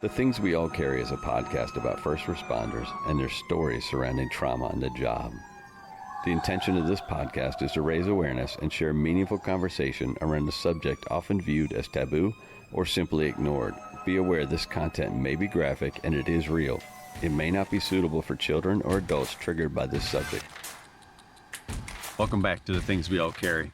The Things We All Carry is a podcast about first responders and their stories surrounding trauma on the job. The intention of this podcast is to raise awareness and share meaningful conversation around a subject often viewed as taboo or simply ignored. Be aware this content may be graphic and it is real. It may not be suitable for children or adults triggered by this subject. Welcome back to The Things We All Carry.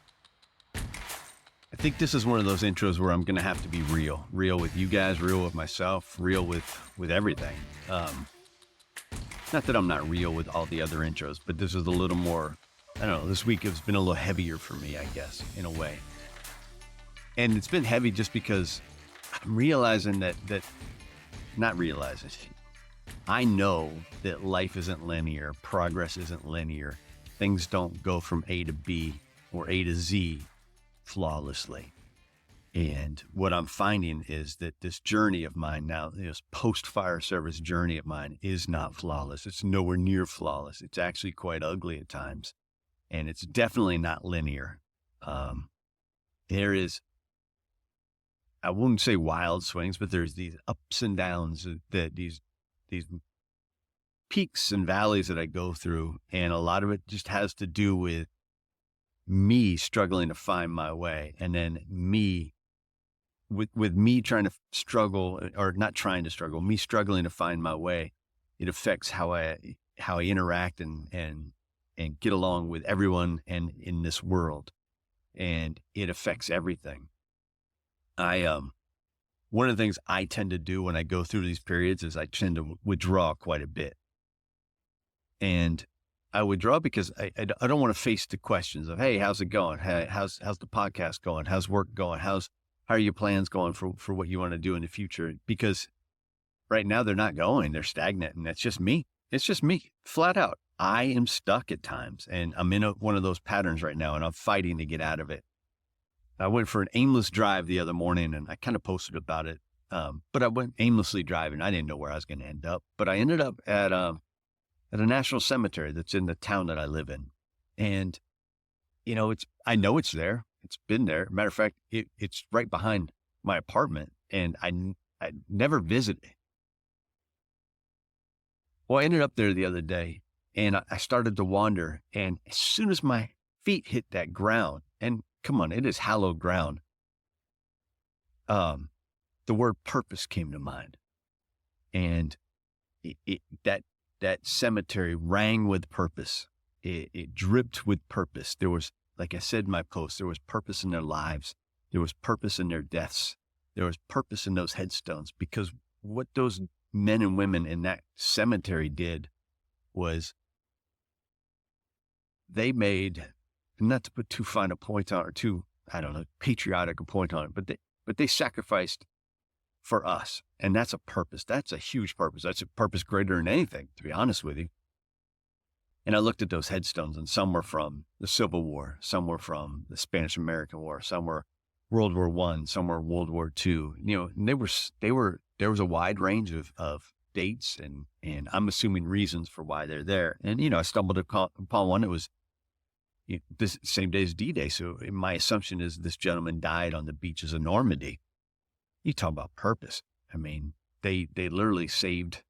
I think this is one of those intros where I'm going to have to be real with you guys, real with myself, real with everything. Not that I'm not real with all the other intros, but this is a little more, I don't know, this week has been a little heavier for me, I guess, in a way. And it's been heavy just because I'm realizing I know that life isn't linear, progress isn't linear. Things don't go from A to B or A to Z flawlessly. And what I'm finding is that this journey of mine now, this post-fire service journey of mine is not flawless. It's nowhere near flawless. It's actually quite ugly at times. And it's definitely not linear. There is, I wouldn't say wild swings, but there's these ups and downs, that these peaks and valleys that I go through. And a lot of it just has to do with me struggling to find my way. And then me, with me trying to struggle, or not trying to struggle, me struggling to find my way, it affects how I interact and get along with everyone and in this world. And it affects everything. One of the things I tend to do when I go through these periods is I tend to withdraw quite a bit. And I withdraw because I don't want to face the questions of, hey, how's it going? Hey, how's the podcast going? How's work going? How are your plans going for what you want to do in the future? Because right now they're not going, they're stagnant, and that's just me. It's just me, flat out. I am stuck at times, and I'm in one of those patterns right now, and I'm fighting to get out of it. I went for an aimless drive the other morning, and I kind of posted about it. But I went aimlessly driving. I didn't know where I was going to end up, but I ended up at a national cemetery that's in the town that I live in. And, you know, I know it's there. It's been there. Matter of fact, it's right behind my apartment, and I never visited. Well, I ended up there the other day, and I started to wander. And as soon as my feet hit that ground, and come on, it is hallowed ground, the word purpose came to mind. And that cemetery rang with purpose. It dripped with purpose. There was, like I said in my post, there was purpose in their lives. There was purpose in their deaths. There was purpose in those headstones, because what those men and women in that cemetery did was they made, not to put too fine a point on, or too, I don't know, patriotic a point on it, but they sacrificed for us. And that's a purpose. That's a huge purpose. That's a purpose greater than anything, to be honest with you. And I looked at those headstones, and some were from the Civil War. Some were from the Spanish-American War. Some were World War I. Some were World War II. You know, and there was a wide range of dates and I'm assuming reasons for why they're there. And, you know, I stumbled upon one that was this same day as D-Day. So my assumption is this gentleman died on the beaches of Normandy. You talk about purpose. I mean, they literally saved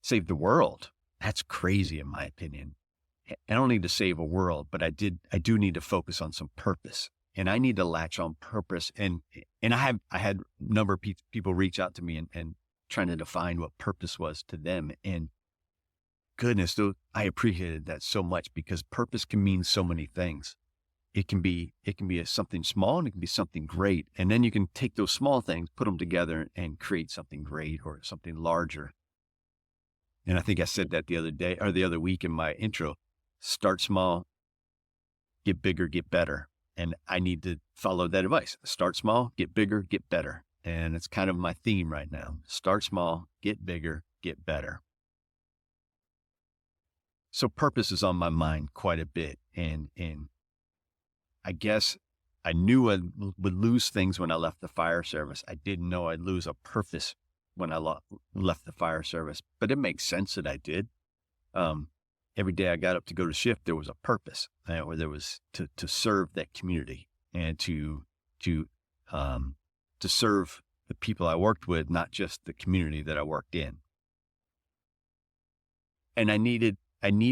the world. That's crazy in my opinion. I don't need to save a world, but I do need to focus on some purpose, and I need to latch on purpose. And I had a number of people reach out to me and trying to define what purpose was to them. And goodness, I appreciated that so much, because purpose can mean so many things. It can be something small, and it can be something great. And then you can take those small things, put them together, and create something great or something larger. And I think I said that the other day, or the other week in my intro. Start small, get bigger, get better. And I need to follow that advice. Start small, get bigger, get better. And it's kind of my theme right now. Start small, get bigger, get better. So purpose is on my mind quite a bit. And I guess I knew I would lose things when I left the fire service. I didn't know I'd lose a purpose when I left the fire service, but it makes sense that I did. Every day I got up to go to shift, there was a purpose, where there was to serve that community and to serve the people I worked with, not just the community that I worked in. And I need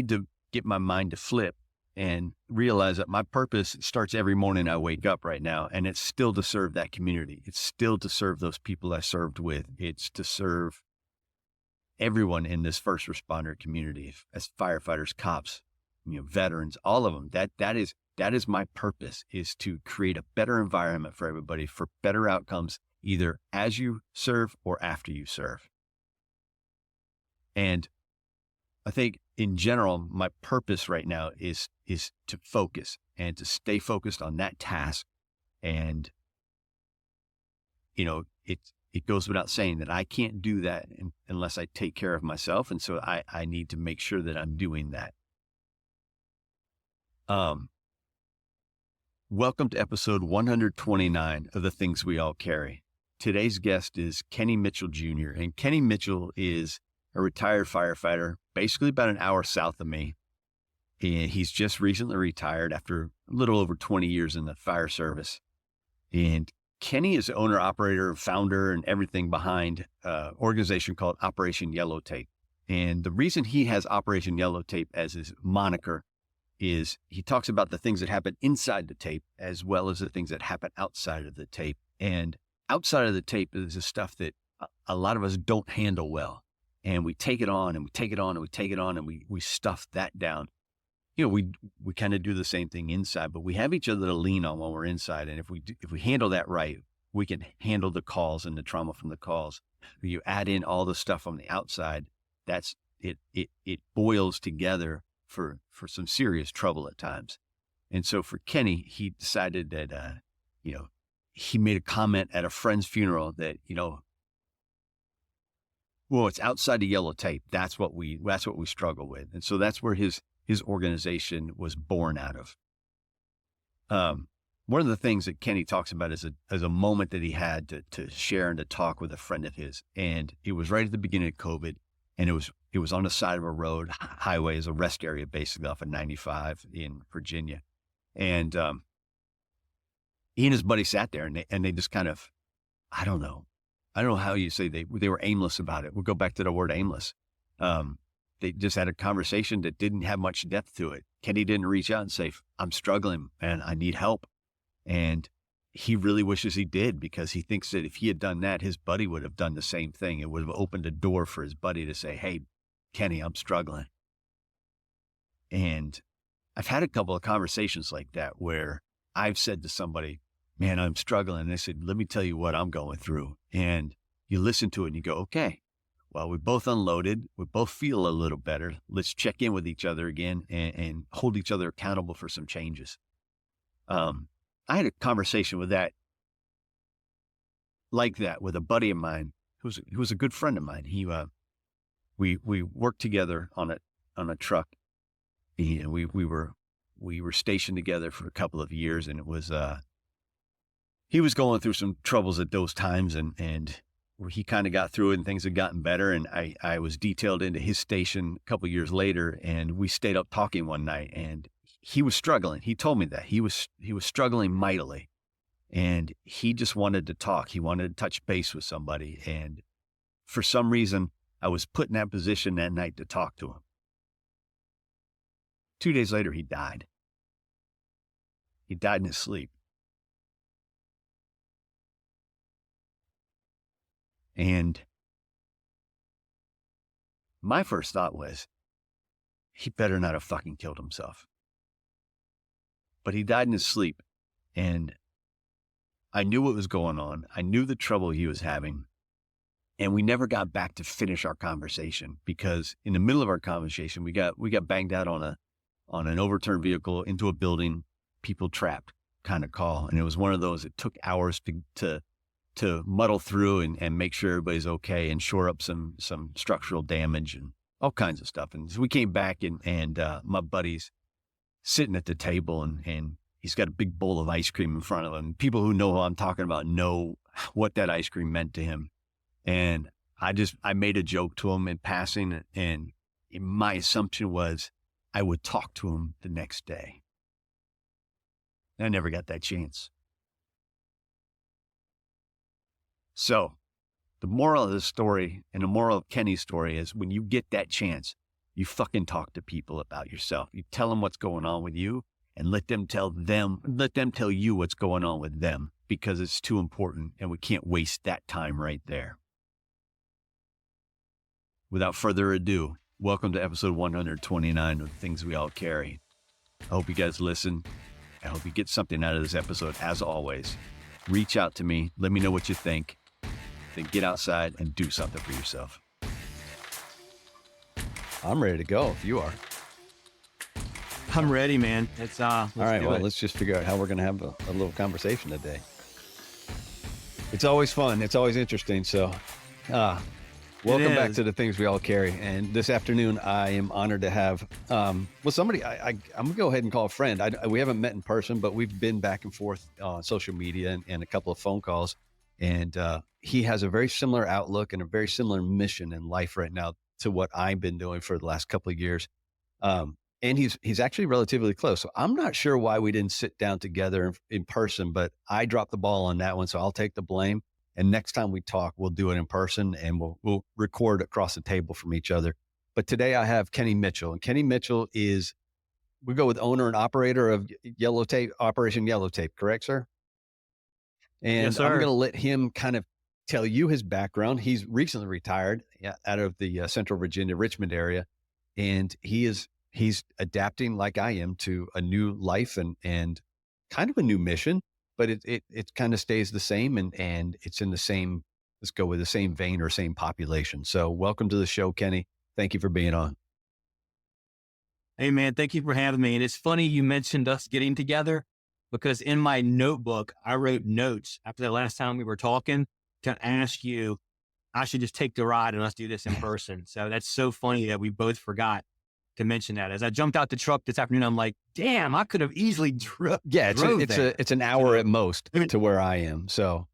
to get my mind to flip and realize that my purpose starts every morning I wake up right now. And it's still to serve that community. It's still to serve those people I served with. It's to serve everyone in this first responder community, as firefighters, cops, veterans, all of them. That is my purpose, is to create a better environment for everybody, for better outcomes, either as you serve or after you serve. And I think in general, my purpose right now is to focus and to stay focused on that task. And, it goes without saying that I can't do that unless I take care of myself. And so I need to make sure that I'm doing that. Welcome to episode 129 of The Things We All Carry. Today's guest is Kenny Mitchell Jr. And Kenny Mitchell is a retired firefighter, basically about an hour south of me. And he's just recently retired after a little over 20 years in the fire service. And Kenny is the owner, operator, founder, and everything behind an organization called Operation Yellow Tape. And the reason he has Operation Yellow Tape as his moniker is he talks about the things that happen inside the tape as well as the things that happen outside of the tape. And outside of the tape is the stuff that a lot of us don't handle well. And we take it on and we take it on and we take it on and we stuff that down. We kind of do the same thing inside, but we have each other to lean on when we're inside. And if we handle that right, we can handle the calls and the trauma from the calls. You add in all the stuff on the outside, that's it boils together for some serious trouble at times. And so for Kenny, he decided that, he made a comment at a friend's funeral that, well, it's outside the yellow tape. That's what we struggle with. And so that's where his organization was born out of. One of the things that Kenny talks about is a moment that he had to share and to talk with a friend of his. And it was right at the beginning of COVID. And it was on the side of a road, highway, is a rest area basically off of 95 in Virginia. And he and his buddy sat there and they just kind of, I don't know how you say they were aimless about it. We'll go back to the word aimless. They just had a conversation that didn't have much depth to it. Kenny didn't reach out and say, I'm struggling and I need help. And he really wishes he did, because he thinks that if he had done that, his buddy would have done the same thing. It would have opened a door for his buddy to say, hey, Kenny, I'm struggling. And I've had a couple of conversations like that where I've said to somebody, man, I'm struggling. And they said, let me tell you what I'm going through. And you listen to it and you go, okay, well, we both unloaded. We both feel a little better. Let's check in with each other again and hold each other accountable for some changes. I had a conversation with that with a buddy of mine who was a good friend of mine. We worked together on a truck. And we were stationed together for a couple of years, and it was he was going through some troubles at those times, and he kind of got through it and things had gotten better. And I was detailed into his station a couple of years later, and we stayed up talking one night, and he was struggling. He told me that he was struggling mightily, and he just wanted to talk. He wanted to touch base with somebody. And for some reason, I was put in that position that night to talk to him. 2 days later, he died. He died in his sleep. And my first thought was, he better not have fucking killed himself. But he died in his sleep. And I knew what was going on. I knew the trouble he was having. And we never got back to finish our conversation, because in the middle of our conversation, we got banged out on an overturned vehicle into a building, people trapped kind of call. And it was one of those that took hours to muddle through and make sure everybody's okay and shore up some structural damage and all kinds of stuff. And so we came back and my buddy's sitting at the table and he's got a big bowl of ice cream in front of him. People who know who I'm talking about know what that ice cream meant to him. And I made a joke to him in passing, and my assumption was I would talk to him the next day. I never got that chance. So the moral of the story and the moral of Kenny's story is when you get that chance, you fucking talk to people about yourself. You tell them what's going on with you and let them tell you what's going on with them, because it's too important and we can't waste that time right there. Without further ado, welcome to episode 129 of Things We All Carry. I hope you guys listen. I hope you get something out of this episode. As always, reach out to me. Let me know what you think. Then get outside and do something for yourself. I'm ready to go if you are. I'm ready, man. It's all right. Well, let's just figure out how we're going to have a little conversation today. It's always fun. It's always interesting. So, welcome back to the Things We All Carry. And this afternoon, I am honored to have, somebody I'm going to go ahead and call a friend. We haven't met in person, but we've been back and forth on social media and a couple of phone calls. And he has a very similar outlook and a very similar mission in life right now to what I've been doing for the last couple of years. And he's actually relatively close. So I'm not sure why we didn't sit down together in person, but I dropped the ball on that one. So I'll take the blame. And next time we talk, we'll do it in person and we'll record across the table from each other. But today I have Kenny Mitchell, and Kenny Mitchell we go with owner and operator of Operation Yellow Tape, correct, sir? And yes, sir. I'm going to let him kind of tell you his background. He's recently retired out of the Central Virginia, Richmond area. And he's adapting like I am to a new life and kind of a new mission, but it kind of stays the same and it's in the same, let's go with the same vein or same population. So welcome to the show, Kenny. Thank you for being on. Hey, man, thank you for having me. And it's funny you mentioned us getting together, because in my notebook, I wrote notes after the last time we were talking to ask you, I should just take the ride and let's do this in person. So that's so funny that we both forgot to mention that. As I jumped out the truck this afternoon, I'm like, damn, I could have easily drove. Yeah, it's an hour at most to where I am. So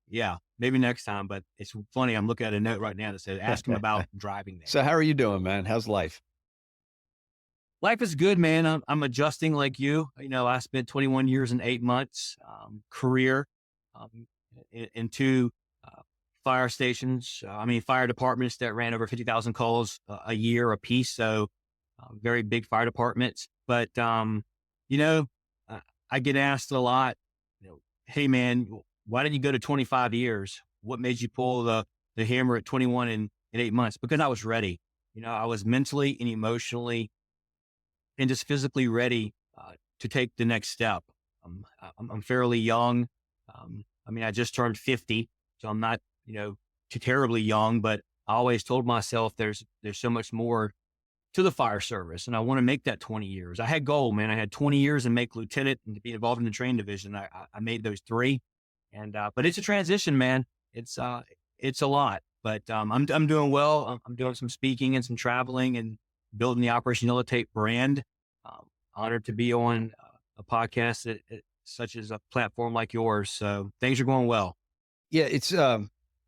yeah, maybe next time, but it's funny. I'm looking at a note right now that says, ask him about driving there. So how are you doing, man? How's life? Life is good, man. I'm adjusting like you. You know, I spent 21 years and 8 months career in two fire stations. Fire departments that ran over 50,000 calls a year a piece. So very big fire departments. But, I get asked a lot, hey, man, why did you go to 25 years? What made you pull the hammer at 21 and 8 months? Because I was ready. I was mentally and emotionally and just physically ready to take the next step. I'm fairly young. I just turned 50, so I'm not, too terribly young, but I always told myself there's so much more to the fire service, and I want to make that 20 years. I had goal, man. I had 20 years and make lieutenant and to be involved in the train division. I made those 3, and but it's a transition, man. It's a lot, but I'm doing well. I'm doing some speaking and some traveling and building the Operation Yellow Tape brand. Honored to be on a podcast such as a platform like yours. So things are going well. Yeah, it's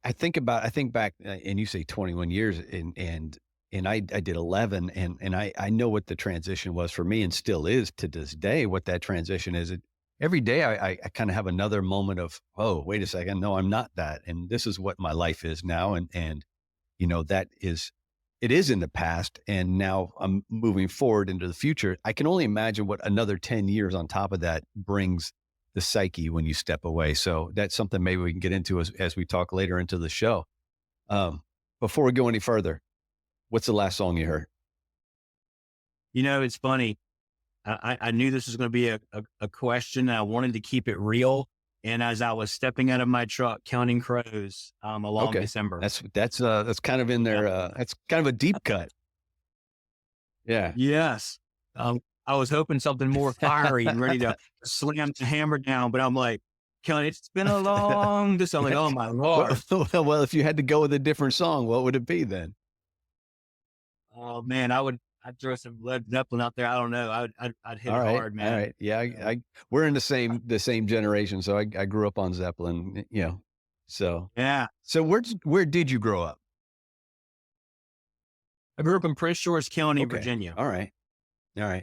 I think back, and you say 21 years, and I did 11, and I know what the transition was for me, and still is to this day. What that transition is, every day I kind of have another moment of, oh, wait a second, no, I'm not that, and this is what my life is now, and it is in the past, and now I'm moving forward into the future. I can only imagine what another 10 years on top of that brings the psyche when you step away. So that's something maybe we can get into as we talk later into the show. Before we go any further, what's the last song you heard? It's funny. I knew this was going to be a question. I wanted to keep it real. And as I was stepping out of my truck, counting crows along December. That's kind of in there. That's kind of a deep cut. Yeah. Yes. I was hoping something more fiery and ready to slam the hammer down, but I'm like, Kelly, it's been a long, this. I'm like, oh my Lord. Well, if you had to go with a different song, what would it be then? Oh man, I'd throw some Led Zeppelin out there. I don't know. I'd hit it hard, man. All right. Yeah. We're in the same generation. So I grew up on Zeppelin, so. Yeah. So where did you grow up? I grew up in Prince George County, Virginia. All right.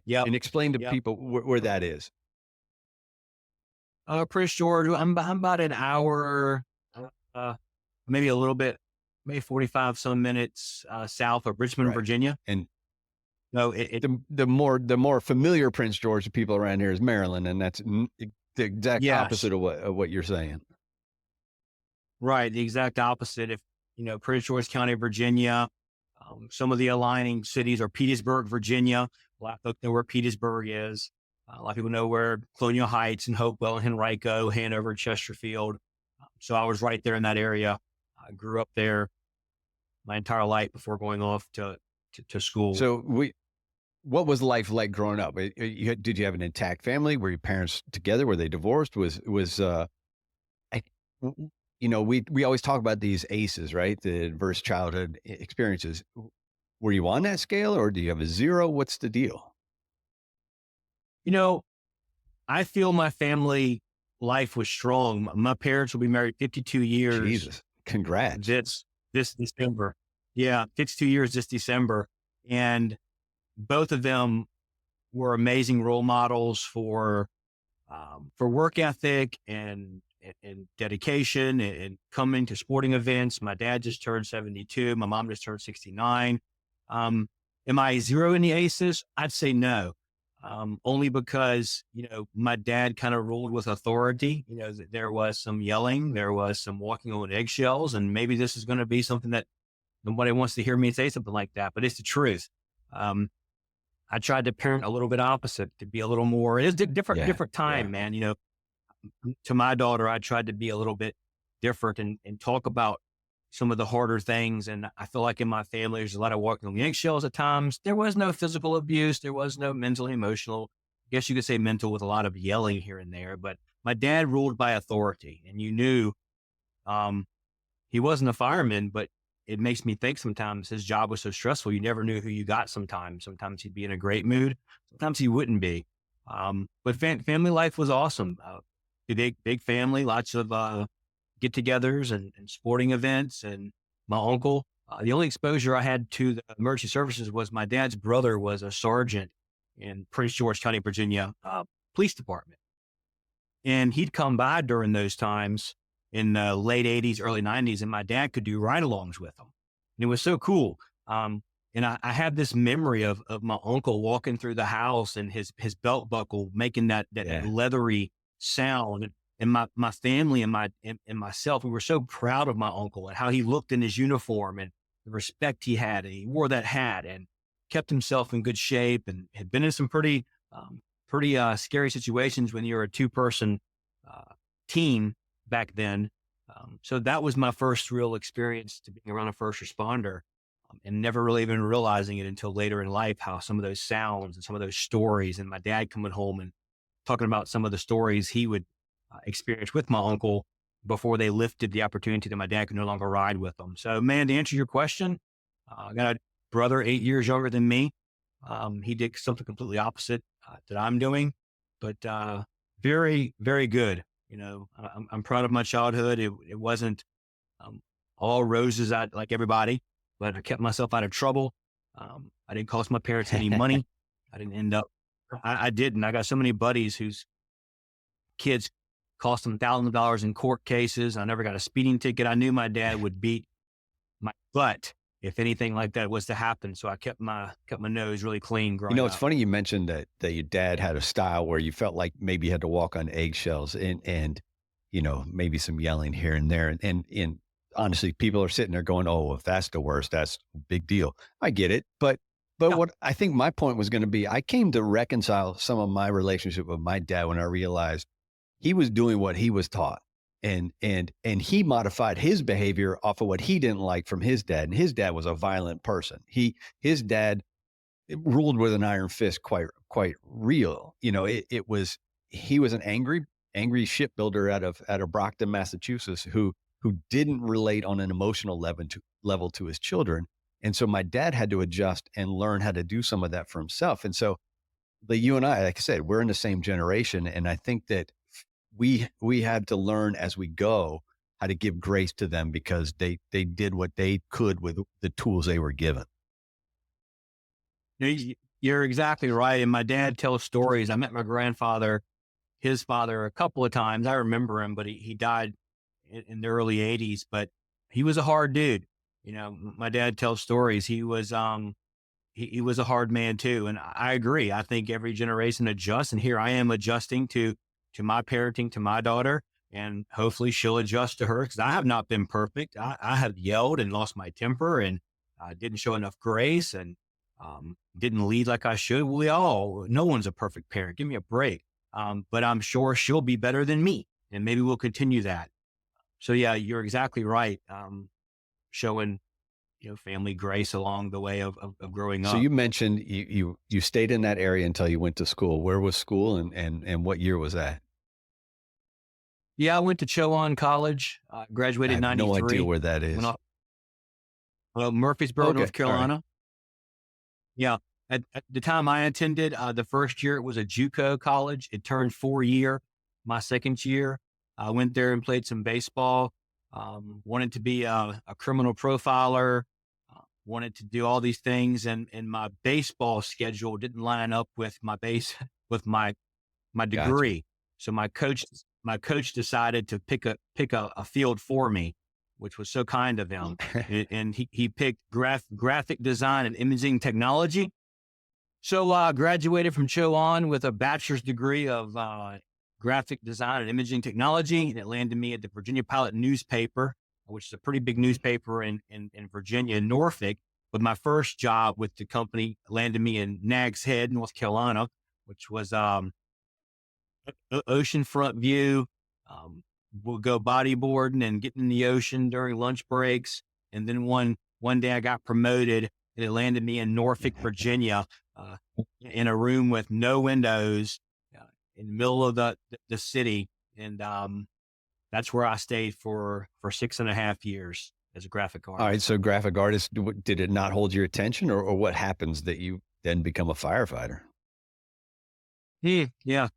Yeah. And explain to people where that is. Prince George, I'm about an hour, uh, maybe a little bit, maybe 45 some minutes south of Richmond, Right. Virginia. And No, the more familiar Prince George to people around here is Maryland, and that's the exact yes, opposite of what you're saying. right. The exact opposite. If, Prince George County, Virginia, some of the aligning cities are Petersburg, Virginia. A lot of folks know where Petersburg is. A lot of people know where Colonial Heights and Hopewell and Henrico, Hanover, Chesterfield. So I was right there in that area. I grew up there my entire life before going off to school. So what was life like growing up? Did you have an intact family? Were your parents together? Were they divorced? I, we always talk about these ACEs, right? The adverse childhood experiences. Were you on that scale, or do you have a zero? What's the deal? You know, I feel my family life was strong. My parents will be married 52 years Jesus, congrats. this December. Yeah, 52 years this December. And both of them were amazing role models for work ethic and dedication and coming to sporting events. My dad just turned 72. My mom just turned 69. Am I zero in the aces? I'd say no. Only because, my dad kind of ruled with authority. There was some yelling, there was some walking on eggshells, and maybe this is going to be something that nobody wants to hear me say something like that, but it's the truth. Um, I tried to parent a little bit opposite to be a little more, it's Yeah, different yeah. time, man. To my daughter, I tried to be a little bit different and talk about some of the harder things. And I feel like in my family, there's a lot of walking on the eggshells at times. There was no physical abuse. There was no mental, emotional, I guess you could say mental with a lot of yelling here and there, but my dad ruled by authority and you knew, um, he wasn't a fireman, but it makes me think sometimes his job was so stressful. You never knew who you got sometimes. Sometimes he'd be in a great mood. Sometimes he wouldn't be. But family life was awesome. A big family, lots of get togethers and sporting events. And my uncle, the only exposure I had to the emergency services was my dad's brother was a sergeant in Prince George County, Virginia, police department. And he'd come by during those times in the late 80s, early 90s, and my dad could do ride alongs with him. And it was so cool. And I have this memory of my uncle walking through the house and his belt buckle making that Yeah. leathery sound. And my family and myself, we were so proud of my uncle and how he looked in his uniform and the respect he had. And he wore that hat and kept himself in good shape and had been in some pretty scary situations when you're a two-person uh, team back then. So that was my first real experience to being around a first responder, and never really even realizing it until later in life, how some of those sounds and some of those stories and my dad coming home and talking about some of the stories he would experience with my uncle before they lifted the opportunity that my dad could no longer ride with them. So, man, to answer your question, I got a brother 8 years younger than me. He did something completely opposite that I'm doing, but very, very good. I'm proud of my childhood. It wasn't um, all roses out like everybody, but I kept myself out of trouble. I didn't cost my parents any money. I didn't end up, I didn't. I got so many buddies whose kids cost them thousands of dollars in court cases. I never got a speeding ticket. I knew my dad would beat my butt if anything like that was to happen. So I kept my nose really clean growing It's up. funny you mentioned that your dad had a style where you felt like maybe you had to walk on eggshells and maybe some yelling here and there. And honestly, people are sitting there going, "Oh, if that's the worst, that's a big deal." I get it. But Yeah. what I think my point was going to be, I came to reconcile some of my relationship with my dad when I realized he was doing what he was taught. And he modified his behavior off of what he didn't like from his dad. And his dad was a violent person. His dad ruled with an iron fist, quite real. It was he was an angry shipbuilder out of Brockton, Massachusetts, who didn't relate on an emotional level to his children. And so my dad had to adjust and learn how to do some of that for himself. And so you and I, like I said, we're in the same generation, and I think that we had to learn as we go how to give grace to them because they did what they could with the tools they were given. You're exactly right. And my dad tells stories. I met my grandfather his father a couple of times. I remember him, but he died in the early 80s, but he was a hard dude. My dad tells stories. He was a hard man too. And I agree. I think every generation adjusts. And here I am adjusting to my parenting, to my daughter, and hopefully she'll adjust to her, because I have not been perfect. I have yelled and lost my temper, and didn't show enough grace, and didn't lead like I should. No one's a perfect parent. Give me a break. But I'm sure she'll be better than me, and maybe we'll continue that. So yeah, you're exactly right. Showing, family grace along the way of growing So up. you mentioned you stayed in that area until you went to school. Where was school, and what year was that? Yeah, I went to Chowan College, I graduated in have no idea 93. where that Went is. off, Murfreesboro, Okay, North all right. Carolina. Yeah. At the time I attended, the first year it was a JUCO college. It turned 4 year. My second year, I went there and played some baseball. Wanted to be a criminal profiler. Wanted to do all these things, and my baseball schedule didn't line up with with my Gotcha. degree. So my coach decided to pick a field for me, which was so kind of him. And he picked graphic design and imaging technology. So I graduated from Chowan with a bachelor's degree of graphic design and imaging technology, and it landed me at the Virginia Pilot newspaper, which is a pretty big newspaper in Virginia, in Norfolk. But my first job with the company landed me in Nags Head, North Carolina, which was oceanfront view. We'll go bodyboarding and getting in the ocean during lunch breaks. And then one day I got promoted, and it landed me in Norfolk, Virginia, uh, in a room with no windows, in the middle of the city. And that's where I stayed for 6.5 years as a graphic All right. artist. So graphic artist, did it not hold your attention, or what happens that you then become a firefighter? Yeah.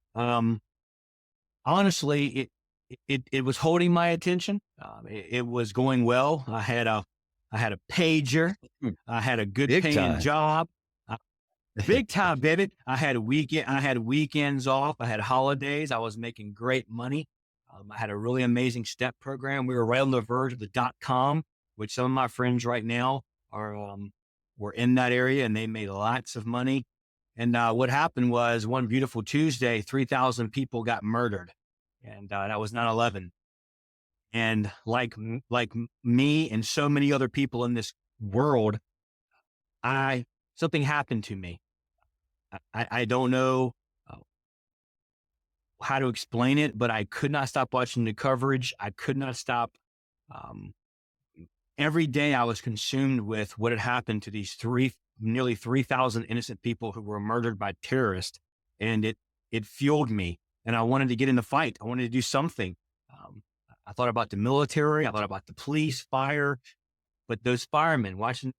Honestly, it was holding my attention. It was going well. I had a pager. Hmm. I had a good Big paying time. job. Uh, Big time, baby. I had weekends off. I had holidays. I was making great money. I had a really amazing STEP program. We were right on the verge of the .com, which some of my friends right now were in that area, and they made lots of money. And what happened was, one beautiful Tuesday, 3,000 people got murdered, and that was 9/11. And me and so many other people in this world, something happened to me. I don't know uh, how to explain it, but I could not stop watching the coverage. I could not stop. Um, every day I was consumed with what had happened to these nearly 3,000 innocent people who were murdered by terrorists. And it fueled me, and I wanted to get in the fight. I wanted to do something. Um, I thought about the military. I thought about the police, fire, but those firemen watching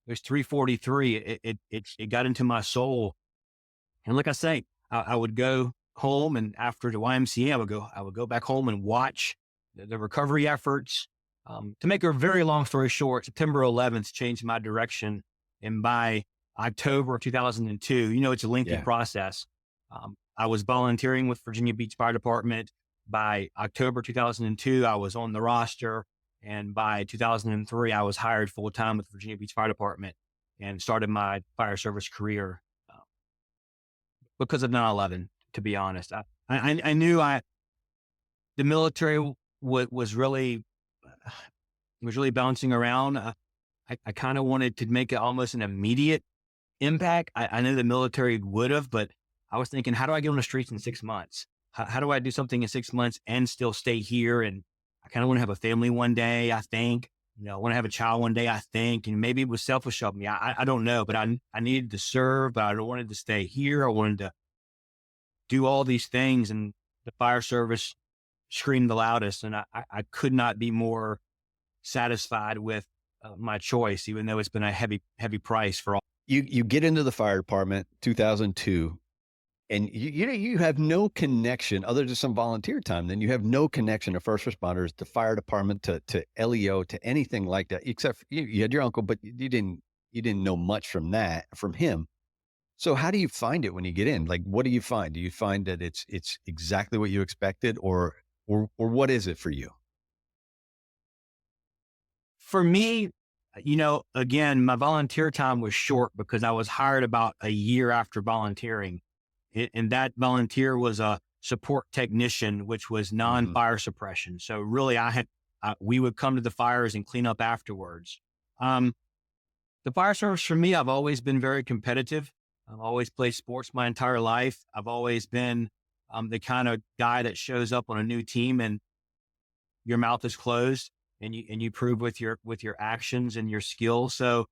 there's 343, it got into my soul. And like I say, I would go home, and after the YMCA, I would go back home and watch the recovery efforts. To make a very long story short, September 11th changed my direction. And by October of 2002, it's a lengthy Yeah. process. I was volunteering with Virginia Beach Fire Department. By October 2002, I was on the roster. And by 2003, I was hired full time with Virginia Beach Fire Department, and started my fire service career because of 9/11. To be honest, I knew the military was really bouncing around. I kind of wanted to make it almost an immediate impact. I knew the military would have, but I was thinking, how do I get on the streets in 6 months? How do I do something in 6 months and still stay here? And I kind of want to have a family one day, I think. I want to have a child one day, I think. And maybe it was selfish of me. I don't know, but I needed to serve, but I wanted to stay here. I wanted to do all these things. And the fire service screamed the loudest. And I could not be more satisfied with my choice, even though it's been a heavy, heavy price for all. You get into the fire department, 2002, and you have no connection other than some volunteer time. Then you have no connection to first responders, to fire department, to LEO, to anything like that, except you had your uncle, but you didn't know much from him. So how do you find it when you get in? Like, what do you find? Do you find that it's exactly what you expected, or what is it for you? For me, again, my volunteer time was short because I was hired about a year after volunteering. And that volunteer was a support technician, which was Hmm. non-fire suppression. So really we would come to the fires and clean up afterwards. Um, the fire service for me, I've always been very competitive. I've always played sports my entire life. I've always been the kind of guy that shows up on a new team and your mouth is closed and you prove with your actions and your skills. So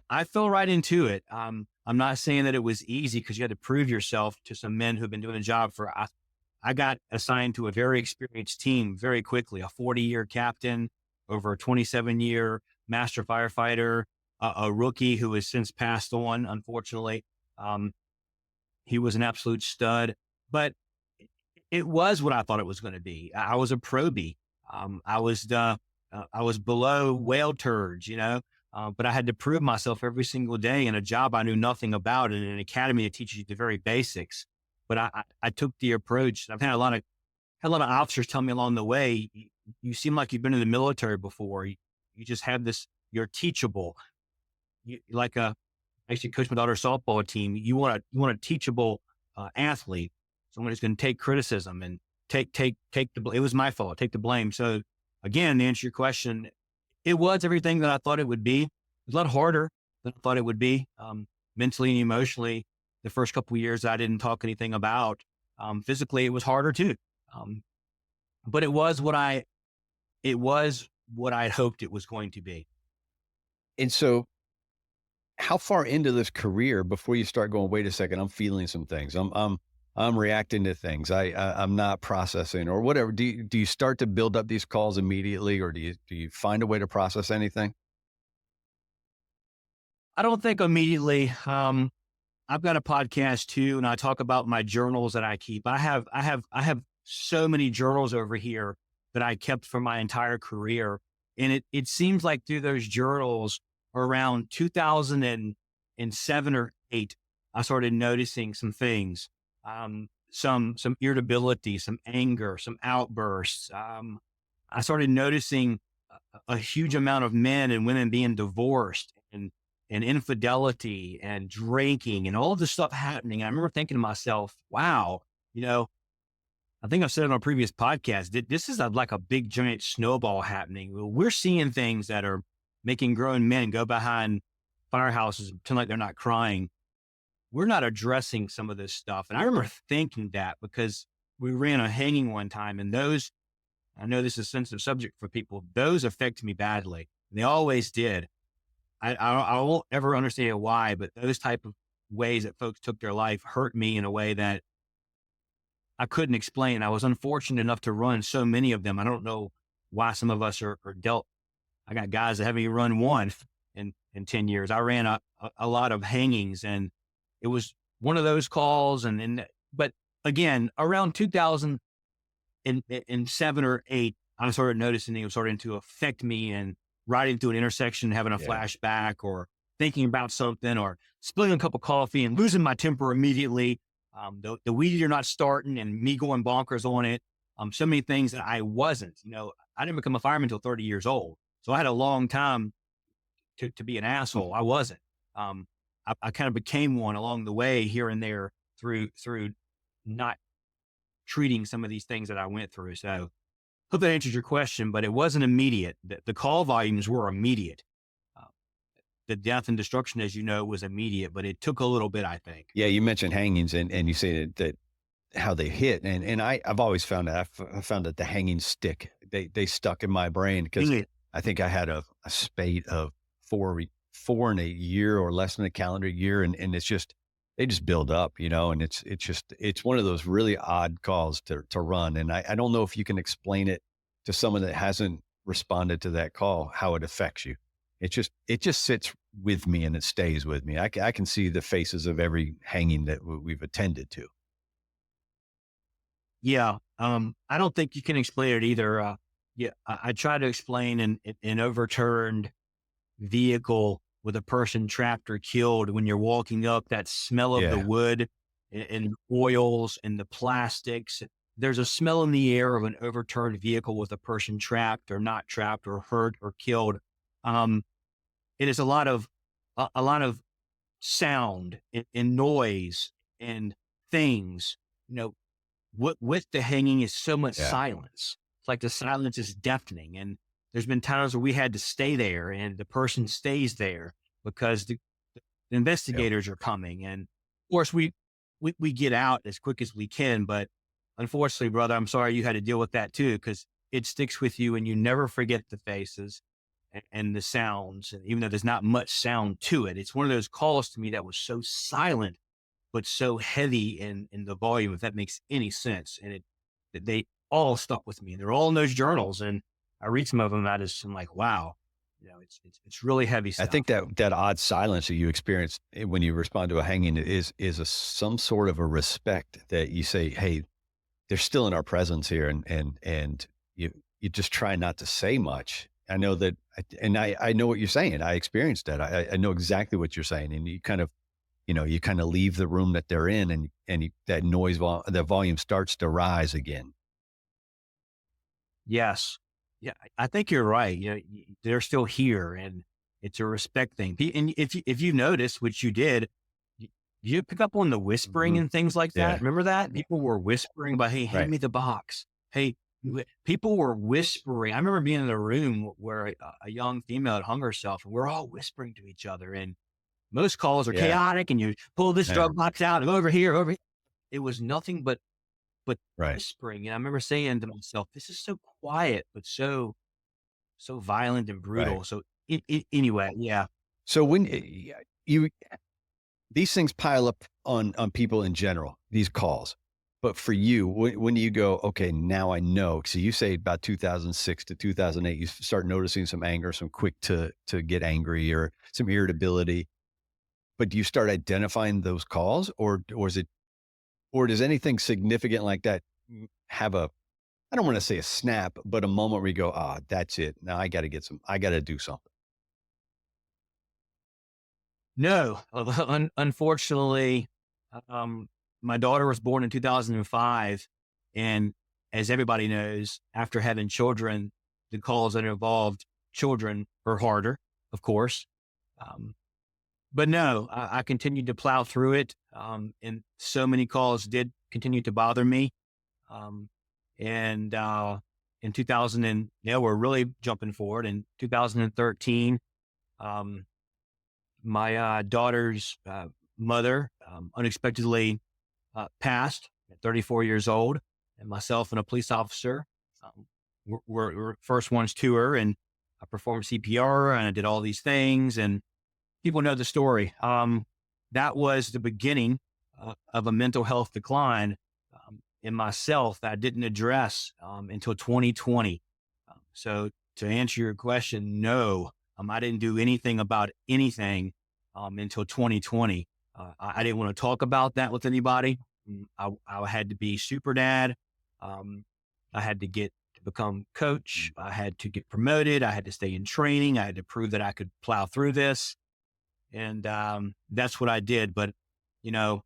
I fell right into it. I'm not saying that it was easy because you had to prove yourself to some men who've been doing the job I got assigned to a very experienced team very quickly, a 40-year captain, over a 27-year master firefighter, a rookie who has since passed on, unfortunately. Um, he was an absolute stud, but it was what I thought it was going to be. I was a probie. I was below whale turds, but I had to prove myself every single day in a job I knew nothing about in an academy that teaches you the very basics. But I took the approach. I've had a lot of officers tell me along the way, you seem like you've been in the military before. You just have this, you're teachable. I actually coached my daughter's softball team. You want a teachable athlete, someone who's going to take criticism and take the. It was my fault. Take the blame. So again, to answer your question, it was everything that I thought it would be. It was a lot harder than I thought it would be, mentally and emotionally. The first couple of years, I didn't talk anything about. Physically, it was harder too. Um, but it was what I had hoped it was going to be. And so, how far into this career before you start going, wait a second, I'm feeling some things. I'm reacting to things. I'm not processing or whatever. Do you start to build up these calls immediately, or do you find a way to process anything? I don't think immediately. I've got a podcast too, and I talk about my journals that I keep. I have so many journals over here that I kept for my entire career. And it seems like through those journals around 2007 or eight, I started noticing some things, some irritability, some anger, some outbursts. I started noticing a huge amount of men and women being divorced and infidelity and drinking and all of this stuff happening. And I remember thinking to myself, wow, you know, I think I've said it on a previous podcast that this is like a big giant snowball happening. We're seeing things that are making grown men go behind firehouses and pretend like they're not crying. We're not addressing some of this stuff. And I remember thinking that because we ran a hanging one time and I know this is a sensitive subject for people. Those affect me badly. They always did. I won't ever understand why, but those type of ways that folks took their life hurt me in a way that I couldn't explain. I was unfortunate enough to run so many of them. I don't know why some of us are dealt. I got guys that haven't even run one in 10 years. I ran a lot of hangings and it was one of those calls. But again, around 2007 or eight, I started noticing it was starting to affect me and riding through an intersection, having a Yeah. flashback or thinking about something or spilling a cup of coffee and losing my temper immediately. The weed eater not starting and me going bonkers on it. So many things that I wasn't, I didn't become a fireman until 30 years old. So I had a long time to be an asshole. I wasn't. I kind of became one along the way here and there through not treating some of these things that I went through. So hope that answers your question, but it wasn't immediate. The call volumes were immediate. Uh, the death and destruction, as you know, was immediate, but it took a little bit, I think. Yeah, you mentioned hangings, and you say that how they hit, and I've always found that I found that the hanging stick. They stuck in my brain because Really? I think I had a spate of four in a year or less than a calendar year, and it's just they just build up, and it's one of those really odd calls to run, and I don't know if you can explain it to someone that hasn't responded to that call how it affects you. It just sits with me and it stays with me. I can see the faces of every hanging that we've attended to. Yeah. I don't think you can explain it either. Yeah. I tried to explain an overturned vehicle with a person trapped or killed, when you're walking up, that smell of the Yeah. wood and the oils and the plastics. There's a smell in the air of an overturned vehicle with a person trapped or not trapped or hurt or killed. Um, it is a lot of sound and noise and things. You know, with the hanging is so much Yeah. silence. It's like the silence is deafening. And there's been times where we had to stay there and the person stays there because the Yep. investigators are coming. And of course we get out as quick as we can. But unfortunately, brother, I'm sorry you had to deal with that too, because it sticks with you and you never forget the faces and the sounds. And even though there's not much sound to it, it's one of those calls to me that was so silent but so heavy in the volume, if that makes any sense. And they all stuck with me. They're all in those journals. And I read some of them. I'm like, wow, it's really heavy I think stuff. that odd silence that you experience when you respond to a hanging is some sort of a respect that you say, "Hey, they're still in our presence here," and you just try not to say much. I know that, and I know what you're saying. I experienced that. I know exactly what you're saying, and you kind of leave the room that they're in, and that the volume starts to rise again. Yes. Yeah. I think you're right. They're still here and it's a respect thing. And if you notice, which you did, you pick up on the whispering Hmm. and things like that. Yeah. Remember that people were whispering about, "Hey, hand Right. me the box." Hey, people were whispering. I remember being in a room where a young female had hung herself and we're all whispering to each other. And most calls are Yeah. chaotic and you pull this Yeah. drug box out and over here, over here. It was nothing but Right. whispering. And I remember saying to myself, this is so quiet, but so violent and Right. brutal. So anyway, yeah. So when you these things pile up on people in general, these calls. But for you, when do you go, okay, now I know? So you say about 2006 to 2008, you start noticing some anger, some quick to get angry or some irritability. But do you start identifying those calls, or is it, or does anything significant like that have a, I don't want to say a snap, but a moment where you go, ah, that's it. Now I got to do something. No, unfortunately, um, my daughter was born in 2005. And as everybody knows, after having children, the calls that involved children are harder, of course. Um, but no, I continued to plow through it. And so many calls did continue to bother me. Um, and in 2000, we're really jumping forward. In 2013, um, my daughter's mother unexpectedly passed at 34 years old, and myself and a police officer were first ones to her, and I performed CPR and I did all these things, and people know the story. That was the beginning of a mental health decline in myself that I didn't address until 2020. So to answer your question, no, I didn't do anything about anything until 2020. I didn't want to talk about that with anybody. I had to be super dad. Um, I had to become coach. I had to get promoted. I had to stay in training. I had to prove that I could plow through this. And that's what I did. But, you know,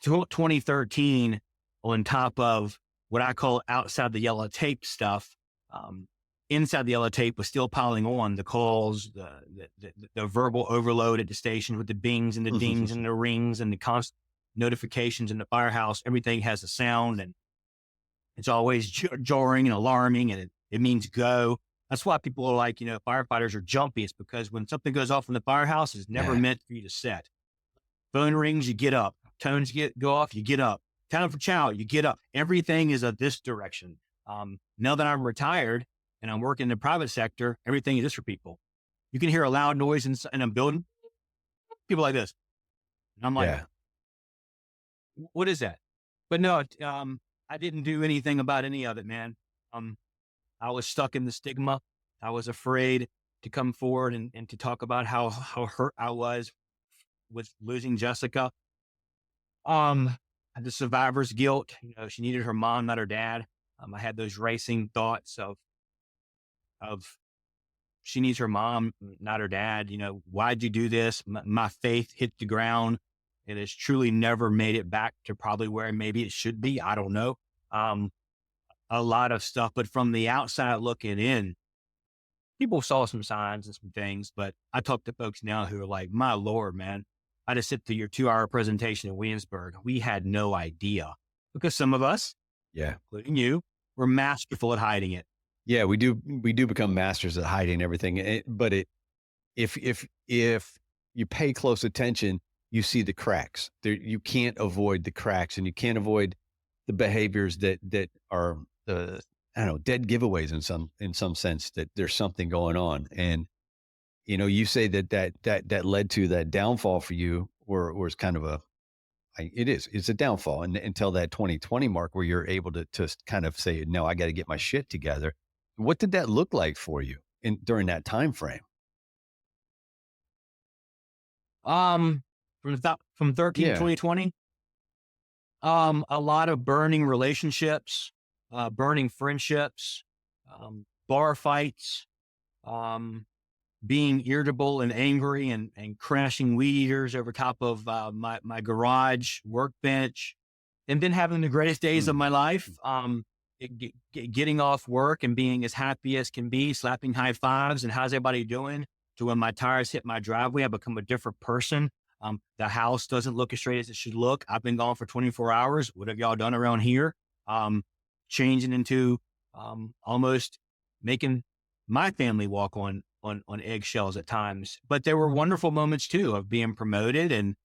2013, on top of what I call outside the yellow tape stuff, um, inside the yellow tape was still piling on the calls, the verbal overload at the station with the bings and the dings and the rings and the constant notifications in the firehouse. Everything has a sound and it's always jarring and alarming, and it means go. That's why people are like, firefighters are jumpy. It's because when something goes off in the firehouse, it's never Yeah. meant for you to set. Phone rings, you get up. Tones go off, you get up. Time for chow, you get up. Everything is this direction. Now that I'm retired and I'm working in the private sector, everything is this for people. You can hear a loud noise in a building. People like this. And I'm like, Yeah. what is that? But no, I didn't do anything about any of it, man. I was stuck in the stigma. I was afraid to come forward and to talk about how hurt I was with losing Jessica. Um, the survivor's guilt. She needed her mom, not her dad. I had those racing thoughts of she needs her mom, not her dad. Why'd you do this? My faith hit the ground. It has truly never made it back to probably where maybe it should be. I don't know. Um, a lot of stuff, but from the outside looking in, people saw some signs and some things, but I talk to folks now who are like, my Lord, man, I just sit through your 2-hour presentation in Williamsburg. We had no idea because some of us, Yeah. including you, were masterful at hiding it. Yeah, we do become masters at hiding everything. If you pay close attention, you see the cracks. You can't avoid the cracks, and you can't avoid the behaviors that are I don't know, dead giveaways in some sense that there's something going on. And you say that led to that downfall for you, or was kind of it's a downfall, and until that 2020 mark where you're able to kind of say, no, I got to get my shit together. What did that look like for you during that time frame? From 13 to Yeah. 2020, a lot of burning relationships, burning friendships, bar fights, being irritable and angry and crashing weed eaters over top of my garage workbench, and then having the greatest days of my life. Getting off work and being as happy as can be, slapping high fives and how's everybody doing, to when my tires hit my driveway, I become a different person. The house doesn't look as straight as it should look. I've been gone for 24 hours. What have y'all done around here? Changing into almost making my family walk on eggshells at times. But there were wonderful moments too of being promoted and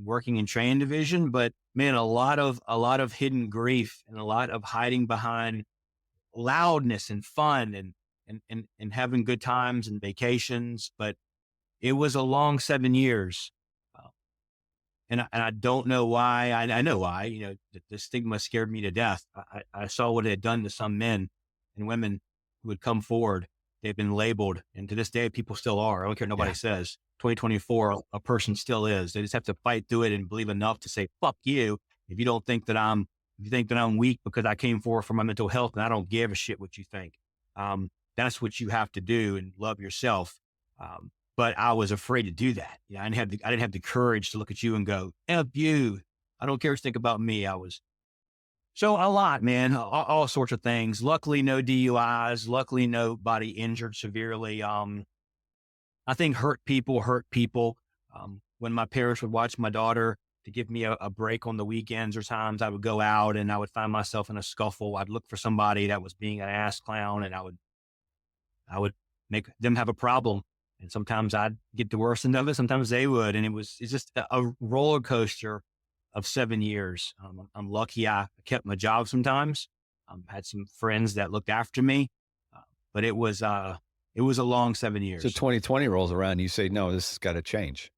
working in training division. But man, a lot of hidden grief and a lot of hiding behind loudness and fun and having good times and vacations. But it was a long 7 years. And I don't know why. I know why. The stigma scared me to death. I saw what it had done to some men and women who would come forward. They've been labeled, and to this day, people still are. I don't care what nobody says. 2024, a person still is. They just have to fight through it and believe enough to say, "Fuck you." If you think that I'm weak because I came forward for my mental health, and I don't give a shit what you think. That's what you have to do and love yourself. But I was afraid to do that. I didn't have the courage to look at you and go, "F you." I don't care what you think about me. So a lot, man, all sorts of things. Luckily, no DUIs. Luckily, nobody injured severely. I think hurt people. When my parents would watch my daughter to give me a break on the weekends or times, I would go out and I would find myself in a scuffle. I'd look for somebody that was being an ass clown, and I would make them have a problem. And sometimes I'd get the worst end of it. Sometimes they would. And it's just a roller coaster of 7 years. I'm lucky I kept my job sometimes. Had some friends that looked after me, but it was a long 7 years. So 2020 rolls around and you say, no, this has got to change.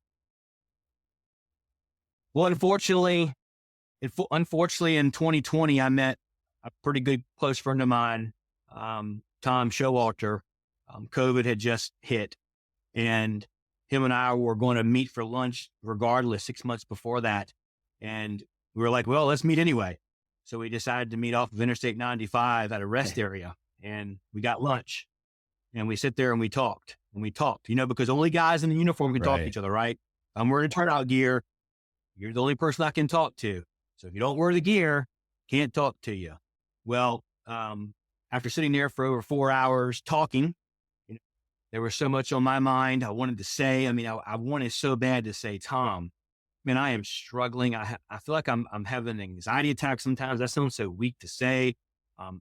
Well, unfortunately in 2020, I met a pretty good close friend of mine, Tom Showalter. COVID had just hit, and him and I were going to meet for lunch regardless 6 months before that. And we were like, well, let's meet anyway. So we decided to meet off of Interstate 95 at a rest area, and we got lunch, and we sit there and we talked, because only guys in the uniform can talk to each other, right? I'm wearing turnout gear. You're the only person I can talk to. So if you don't wear the gear, can't talk to you. Well, after sitting there for over 4 hours talking, there was so much on my mind I wanted to say. I wanted so bad to say, Tom, man, I am struggling. I feel like I'm having an anxiety attack sometimes. That sounds so weak to say. I'm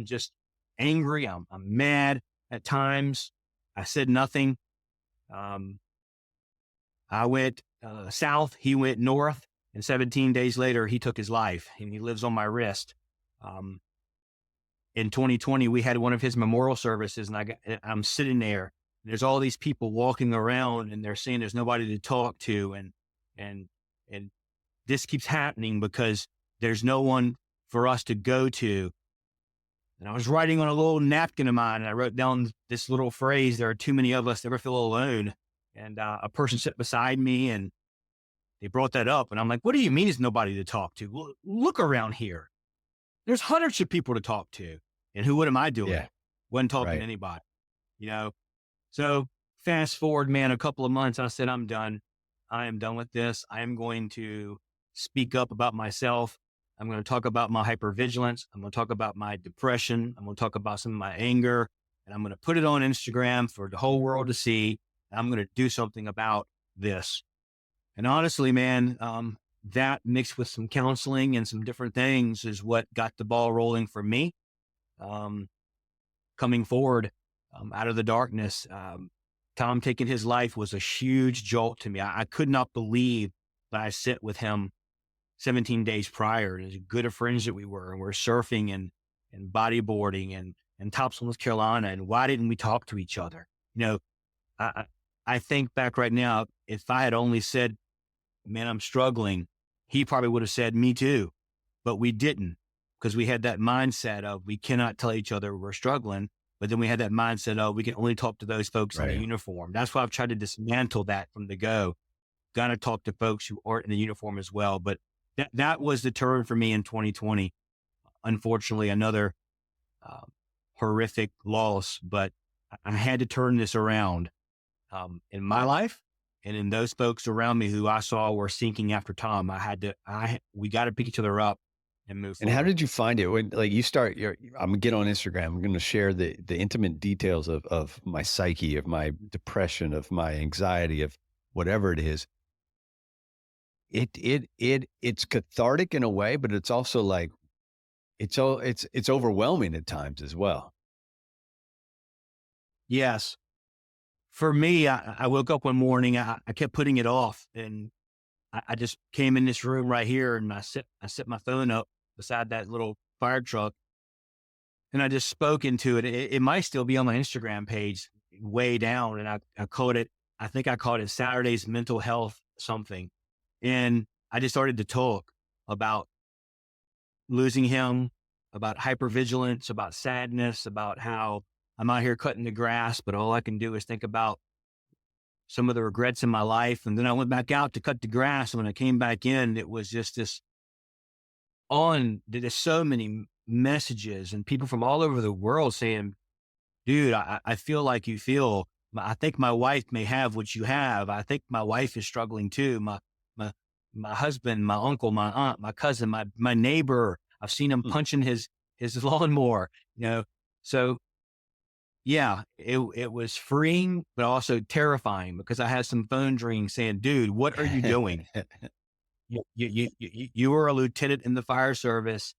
just angry. I'm mad at times. I said nothing. I went south. He went north. And 17 days later, he took his life, and he lives on my wrist. In 2020, we had one of his memorial services, and I'm sitting there. There's all these people walking around, and they're saying there's nobody to talk to, and this keeps happening because there's no one for us to go to. And I was writing on a little napkin of mine, and I wrote down this little phrase: "There are too many of us that ever feel alone." And a person sat beside me, and they brought that up, and I'm like, "What do you mean there's nobody to talk to? Well, look around here. There's hundreds of people to talk to. And what am I doing? Yeah. Wasn't talking to anybody, So fast forward, man, a couple of months, I said, I'm done. I am done with this. I am going to speak up about myself. I'm going to talk about my hypervigilance. I'm going to talk about my depression. I'm going to talk about some of my anger, and I'm going to put it on Instagram for the whole world to see. I'm going to do something about this. And honestly, man, that mixed with some counseling and some different things is what got the ball rolling for me. Coming forward out of the darkness, Tom taking his life was a huge jolt to me. I could not believe that I sit with him 17 days prior, and as good of friends that we were, and we're surfing and bodyboarding and Tops, North Carolina. And why didn't we talk to each other? You know, I, I I think back right now, if I had only said, man, I'm struggling, he probably would have said, me too. But we didn't, because we had that mindset of we cannot tell each other we're struggling. But then we had that mindset of we can only talk to those folks in the Right. uniform. That's why I've tried to dismantle that from the go. Got to talk to folks who aren't in the uniform as well. But that was the turn for me in 2020. Unfortunately, another uh, horrific loss, but I had to turn this around in my life and in those folks around me who I saw were sinking after Tom. We got to pick each other up and move And how forward. did you find it when, like, you start I'm gonna get on Instagram. I'm gonna share the intimate details of my psyche, of my depression, of my anxiety, of whatever it is. It's cathartic in a way, but it's also like it's overwhelming at times as well. Yes. For me, I woke up one morning, I kept putting it off, and I just came in this room right here, and I set my phone up beside that little fire truck, and I just spoke into it. It might still be on my Instagram page way down, and I called it, I think I called it Saturday's mental health something. And I just started to talk about losing him, about hypervigilance, about sadness, about how I'm out here cutting the grass, but all I can do is think about some of the regrets in my life. And then I went back out to cut the grass. And when I came back in, it was just there's so many messages and people from all over the world saying, dude, I feel like you feel. I think my wife may have what you have. I think my wife is struggling too. My, my husband, my uncle, my aunt, my cousin, my neighbor, I've seen him Hmm. punching his lawnmower, you know? So yeah, it was freeing, but also terrifying because I had some phone rings saying, dude, what are you doing? You were a lieutenant in the fire service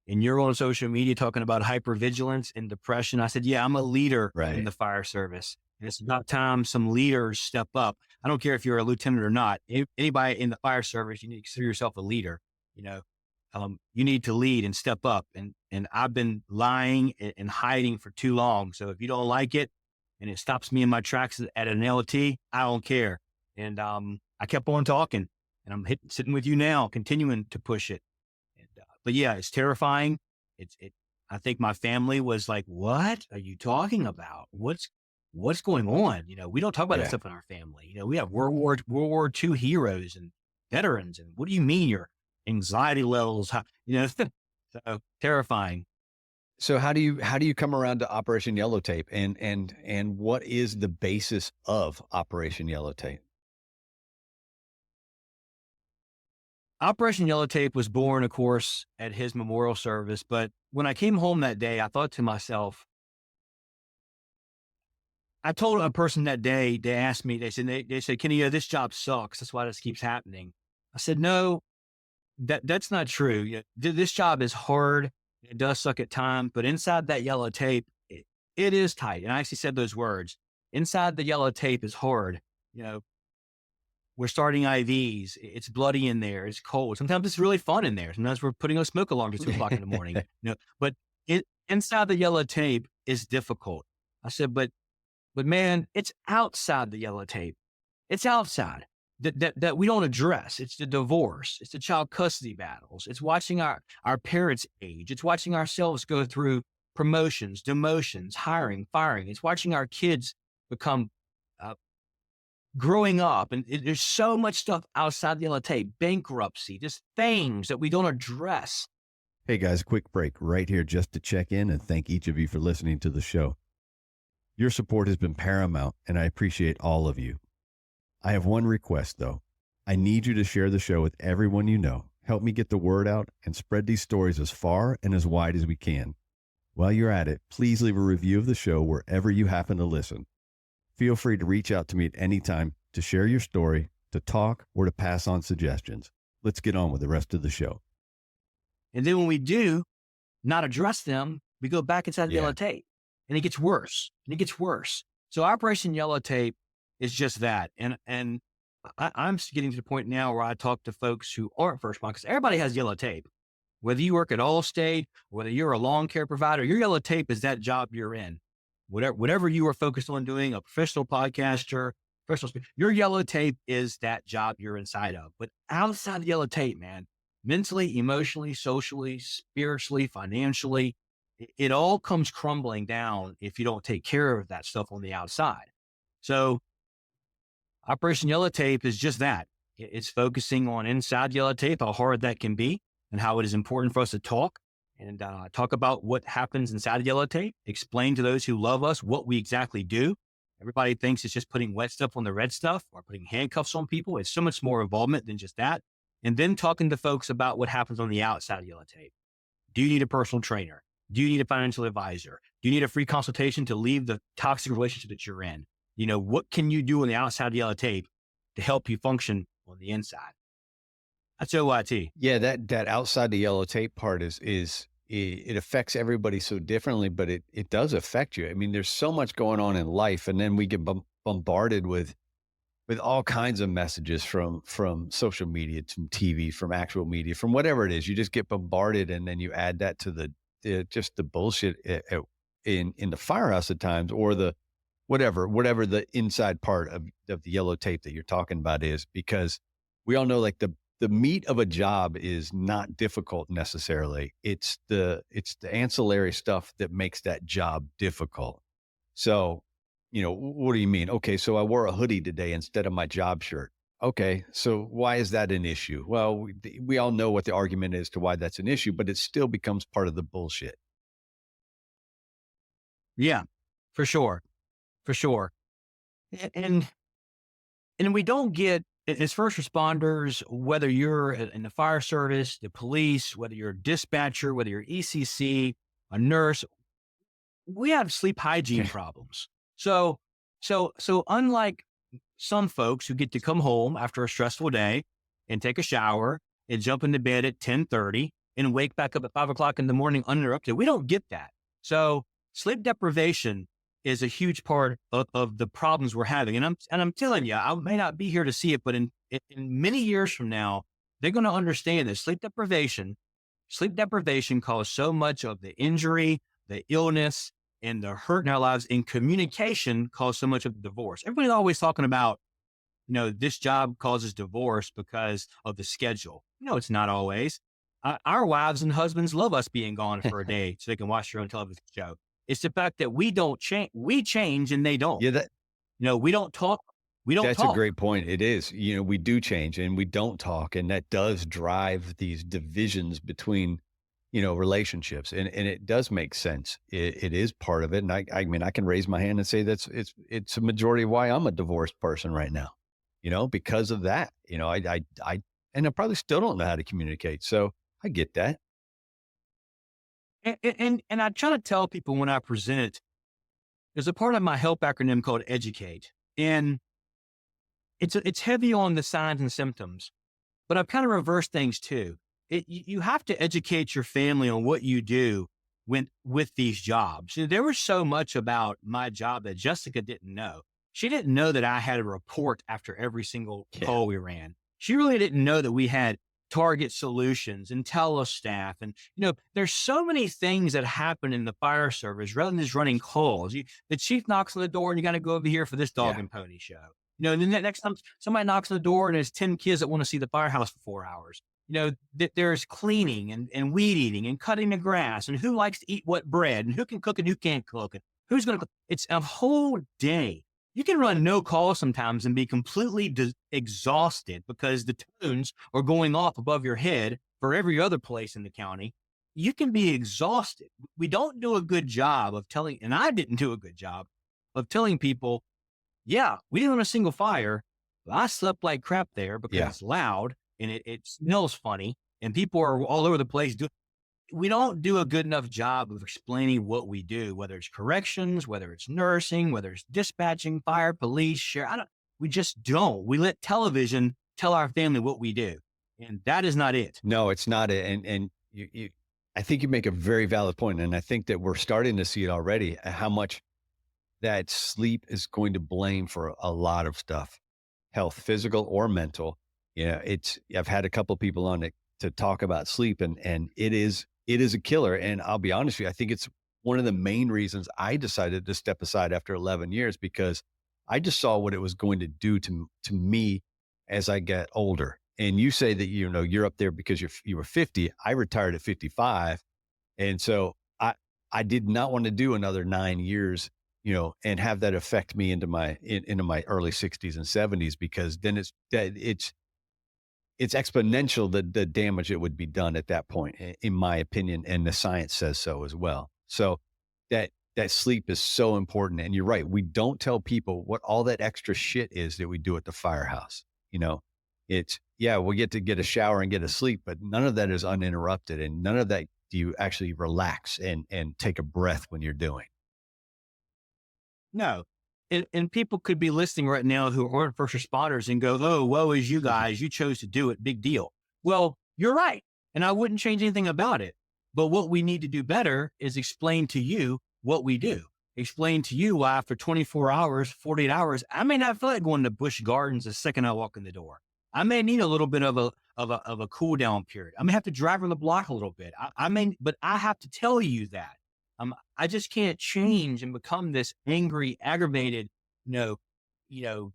and you're on social media talking about hypervigilance and depression. I said, yeah, I'm a leader in Right. the fire service. And it's about time some leaders step up. I don't care if you're a lieutenant or not. Anybody in the fire service, you need to consider yourself a leader. You know, you need to lead and step up. And I've been lying and hiding for too long. So if you don't like it and it stops me in my tracks at an LT, I don't care. And I kept on talking, and sitting with you now, continuing to push it. And, but yeah, it's terrifying. It. I think my family was like, "What are you talking about? What's going on?" You know, we don't talk about that Yeah. stuff in our family. You know, we have World War II heroes and veterans, and what do you mean your anxiety levels? You know, so terrifying. So how do you come around to Operation Yellow Tape, and what is the basis of Operation Yellow Tape? Operation Yellow Tape was born, of course, at his memorial service. But when I came home that day, I thought to myself, I told a person that day, they asked me, they said, Kenny, this job sucks. That's why this keeps happening. I said, no, that's not true. This job is hard. It does suck at times, but inside that yellow tape, it is tight. And I actually said those words. Inside the yellow tape is hard. You know, we're starting IVs. It's bloody in there. It's cold. Sometimes it's really fun in there. Sometimes we're putting a smoke alarm at 2 o'clock in the morning. You know, but inside the yellow tape is difficult. I said, but man, it's outside the yellow tape. It's outside that we don't address. It's the divorce. It's the child custody battles. It's watching our parents age. It's watching ourselves go through promotions, demotions, hiring, firing. It's watching our kids become uh, growing up. And there's so much stuff outside the yellow tape, bankruptcy, just things that we don't address. Hey guys, quick break right here just to check in and thank each of you for listening to the show. Your support has been paramount, and I appreciate all of you. I have one request, though. I need you to share the show with everyone you know. Help me get the word out and spread these stories as far and as wide as we can. While you're at it, please leave a review of the show wherever you happen to listen. Feel free to reach out to me at any time to share your story, to talk, or to pass on suggestions. Let's get on with the rest of the show. And then when we do not address them, we go back inside the yellow tape, and it gets worse and it gets worse. So Operation Yellow Tape is just that. And I'm getting to the point now where I talk to folks who aren't first responders, because everybody has yellow tape. Whether you work at Allstate, whether you're a lawn care provider, your yellow tape is that job you're in. Whatever you are focused on doing, a professional podcaster, professional speaker, your yellow tape is that job you're inside of. But outside the yellow tape, man, mentally, emotionally, socially, spiritually, financially, it all comes crumbling down if you don't take care of that stuff on the outside. So Operation Yellow Tape is just that. It's focusing on inside yellow tape, how hard that can be, and how it is important for us to talk and talk about what happens inside the yellow tape, explain to those who love us what we exactly do. Everybody thinks it's just putting wet stuff on the red stuff or putting handcuffs on people. It's so much more involvement than just that. And then talking to folks about what happens on the outside of yellow tape. Do you need a personal trainer? Do you need a financial advisor? Do you need a free consultation to leave the toxic relationship that you're in? You know, what can you do on the outside of yellow tape to help you function on the inside? That's OIT. Yeah, that outside the yellow tape part is it affects everybody so differently, but it does affect you. I mean, there's so much going on in life, and then we get bombarded with all kinds of messages from social media, from TV, from actual media, from whatever it is. You just get bombarded, and then you add that to just the bullshit in the firehouse at times, or the whatever the inside part of the yellow tape that you're talking about is, because we all know, like, the meat of a job is not difficult necessarily. It's the ancillary stuff that makes that job difficult. So, what do you mean? Okay, so I wore a hoodie today instead of my job shirt. Okay, so why is that an issue? Well, we all know what the argument is to why that's an issue, but it still becomes part of the bullshit. Yeah, for sure. For sure. And we don't get, as first responders, whether you're in the fire service, the police, whether you're a dispatcher, whether you're ECC, a nurse, we have sleep hygiene problems. So unlike some folks who get to come home after a stressful day and take a shower and jump into bed at 10:30 and wake back up at 5:00 in the morning uninterrupted, we don't get that. So sleep deprivation is a huge part of the problems we're having. And I'm telling you, I may not be here to see it, but in many years from now, they're going to understand that sleep deprivation caused so much of the injury, the illness, and the hurt in our lives. And communication caused so much of the divorce. Everybody's always talking about, this job causes divorce because of the schedule. No, it's not always. Our wives and husbands love us being gone for a day so they can watch their own television show. It's the fact that we don't change. We change and they don't. Yeah, we don't talk. That's a great point. It is. We do change and we don't talk, and that does drive these divisions between, relationships, and it does make sense. It is part of it, and I mean, I can raise my hand and say it's a majority of why I'm a divorced person right now. Because of that. And I probably still don't know how to communicate, so I get that. And I try to tell people when I present it, there's a part of my HELP acronym called EDUCATE. And it's heavy on the signs and symptoms, but I've kind of reversed things too. You have to educate your family on what you do with these jobs. There was so much about my job that Jessica didn't know. She didn't know that I had a report after every single call we ran. She really didn't know that we had target solutions and telestaff. And, there's so many things that happen in the fire service rather than just running calls. The chief knocks on the door and you got to go over here for this dog and pony show. And then the next time somebody knocks on the door and there's 10 kids that want to see the firehouse for 4 hours. There's cleaning and weed eating and cutting the grass and who likes to eat what bread and who can cook and who can't cook and who's going to cook. It's a whole day. You can run no call sometimes and be completely exhausted because the tones are going off above your head for every other place in the county. You can be exhausted. We don't do a good job of telling, and I didn't do a good job of telling people, yeah, we didn't have a single fire, but I slept like crap there because Yeah. it's loud and it smells funny and people are all over the place. We don't do a good enough job of explaining what we do, whether it's corrections, whether it's nursing, whether it's dispatching, fire, police, sheriff. We just don't. We let television tell our family what we do. And that is not it. No, it's not. And I think you make a very valid point, and I think that we're starting to see it already. How much that sleep is going to blame for a lot of stuff, health, physical or mental. Yeah, I've had a couple of people on it to talk about sleep, and it is a killer. And I'll be honest with you, I think it's one of the main reasons I decided to step aside after 11 years, because I just saw what it was going to do to me as I get older. And you say that, you're up there because you were 50. I retired at 55. And so I did not want to do another 9 years, and have that affect me into my early 60s and 70s, because then it's exponential, the damage that would be done at that point, in my opinion, and the science says so as well. So that sleep is so important. And you're right, we don't tell people what all that extra shit is that we do at the firehouse. It's, yeah, we get to get a shower and get a sleep, but none of that is uninterrupted, and none of that do you actually relax and take a breath when you're doing. No. And people could be listening right now who aren't first responders and go, oh, woe is you guys. You chose to do it. Big deal. Well, you're right. And I wouldn't change anything about it. But what we need to do better is explain to you what we do. Explain to you why after 24 hours, 48 hours, I may not feel like going to Busch Gardens the second I walk in the door. I may need a little bit of a cool down period. I may have to drive on the block a little bit. But I have to tell you that. I just can't change and become this angry, aggravated,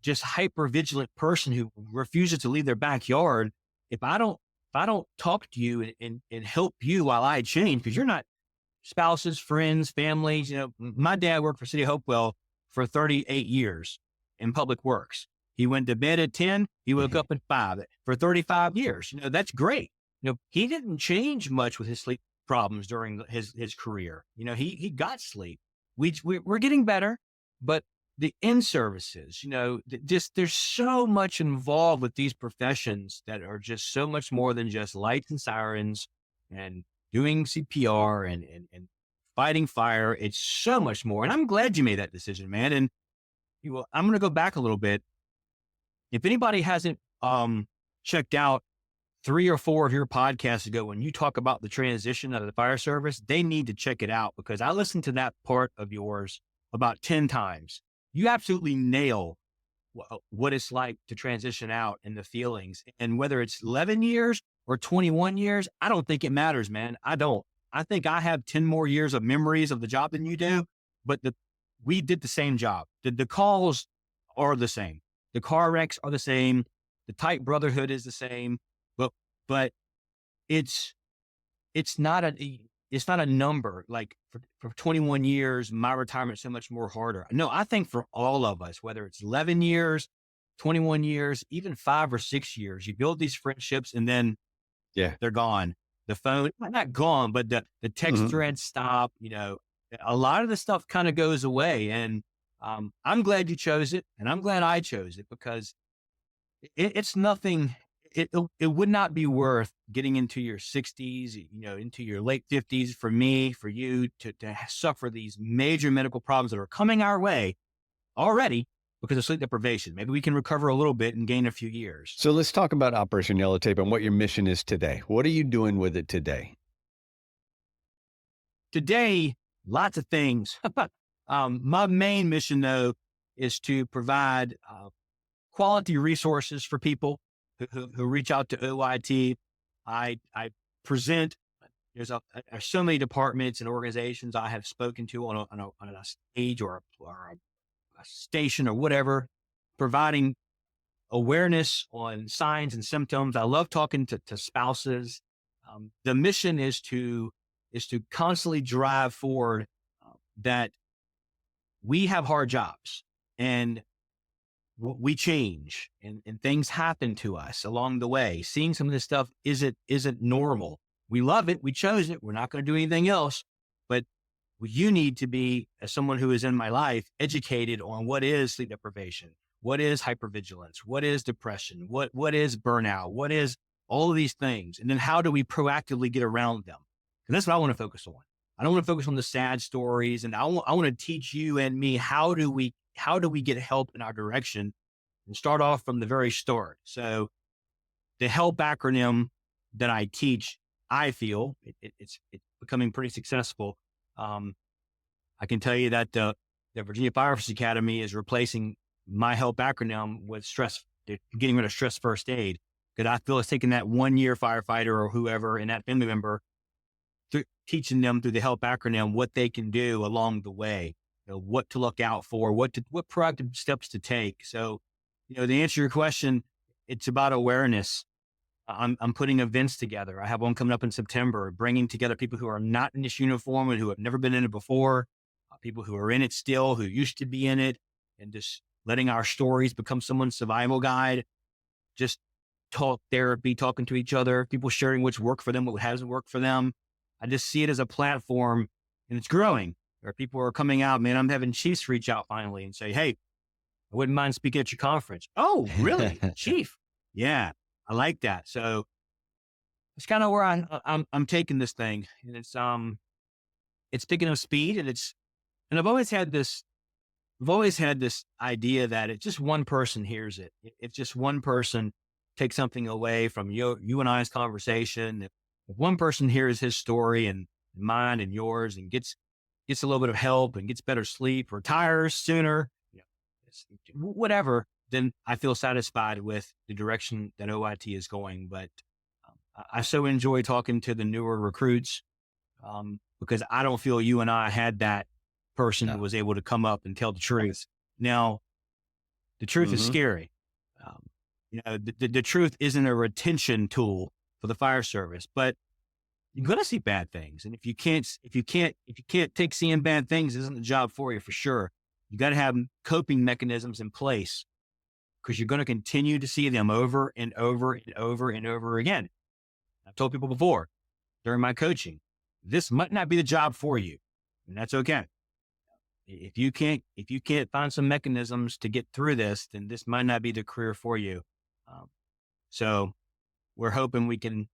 just hyper vigilant person who refuses to leave their backyard. If I don't talk to you and help you while I change, because you're not spouses, friends, families. My dad worked for City of Hopewell for 38 years in public works. He went to bed at 10. He woke up at 5 for 35 years. That's great. He didn't change much with his sleep problems during his career. He got sleep. We're getting better, but the in-services, there's so much involved with these professions that are just so much more than just lights and sirens and doing CPR and fighting fire. It's so much more. And I'm glad you made that decision, man. And I'm going to go back a little bit. If anybody hasn't checked out 3 or 4 of your podcasts ago, when you talk about the transition out of the fire service, they need to check it out, because I listened to that part of yours about 10 times. You absolutely nail what it's like to transition out and the feelings. And whether it's 11 years or 21 years, I don't think it matters, man. I don't. I think I have 10 more years of memories of the job than you do, but we did the same job. The calls are the same. The car wrecks are the same. The tight brotherhood is the same. But it's not a number. Like for 21 years, my retirement is so much more harder. No, I think for all of us, whether it's 11 years, 21 years, even 5 or 6 years, you build these friendships and then they're gone. The phone, not gone, but the text threads stop. A lot of the stuff kind of goes away. And I'm glad you chose it, and I'm glad I chose it, because it's nothing. It would not be worth getting into your 60s, into your late 50s for me, for you to suffer these major medical problems that are coming our way already because of sleep deprivation. Maybe we can recover a little bit and gain a few years. So let's talk about Operation Yellow Tape and what your mission is today. What are you doing with it today? Today, lots of things. My main mission, though, is to provide quality resources for people who reach out to OIT. I present. There's so many departments and organizations I have spoken to on a stage or a station or whatever, providing awareness on signs and symptoms. I love talking to spouses. The mission is to constantly drive forward that we have hard jobs and we change and things happen to us along the way. Seeing some of this stuff isn't normal. We love it. We chose it. We're not going to do anything else, but well, you need to be, as someone who is in my life, educated on what is sleep deprivation, what is hypervigilance, what is depression, what is burnout, what is all of these things. And then how do we proactively get around them? And that's what I want to focus on. I don't want to focus on the sad stories. And I want to teach you and me, how do we get help in our direction, and start off from the very start. So the HELP acronym that I teach, I feel it's becoming pretty successful. I can tell you that the Virginia Firefighting Academy is replacing my HELP acronym with getting rid of stress first aid. Because I feel it's taking that 1 year firefighter or whoever and that family member, teaching them through the HELP acronym what they can do along the way, what to look out for, what proactive steps to take. So, to answer your question, it's about awareness. I'm putting events together. I have one coming up in September, bringing together people who are not in this uniform and who have never been in it before, people who are in it still, who used to be in it, and just letting our stories become someone's survival guide. Just talk therapy, talking to each other, people sharing what's worked for them, what hasn't worked for them. I just see it as a platform, and it's growing. Where people are coming out, man, I'm having chiefs reach out finally and say, hey, I wouldn't mind speaking at your conference. Oh, really? Chief? Yeah, I like that. So it's kind of where I'm taking this thing, and it's picking up speed, and I've always had this idea that if just one person hears it, if just one person takes something away from you and I's conversation, if one person hears his story and mine and yours and gets a little bit of help and gets better sleep, retires sooner, whatever, then I feel satisfied with the direction that OIT is going. But I so enjoy talking to the newer recruits because I don't feel you and I had that person who was able to come up and tell the truth. Now, the truth is scary. The truth isn't a retention tool for the fire service, but you're going to see bad things. And if you can't take seeing bad things, isn't the job for you for sure. You got to have coping mechanisms in place, because you're going to continue to see them over and over and over and over again. I've told people before during my coaching, this might not be the job for you, and that's okay. If you can't find some mechanisms to get through this, then this might not be the career for you. So we're hoping we can,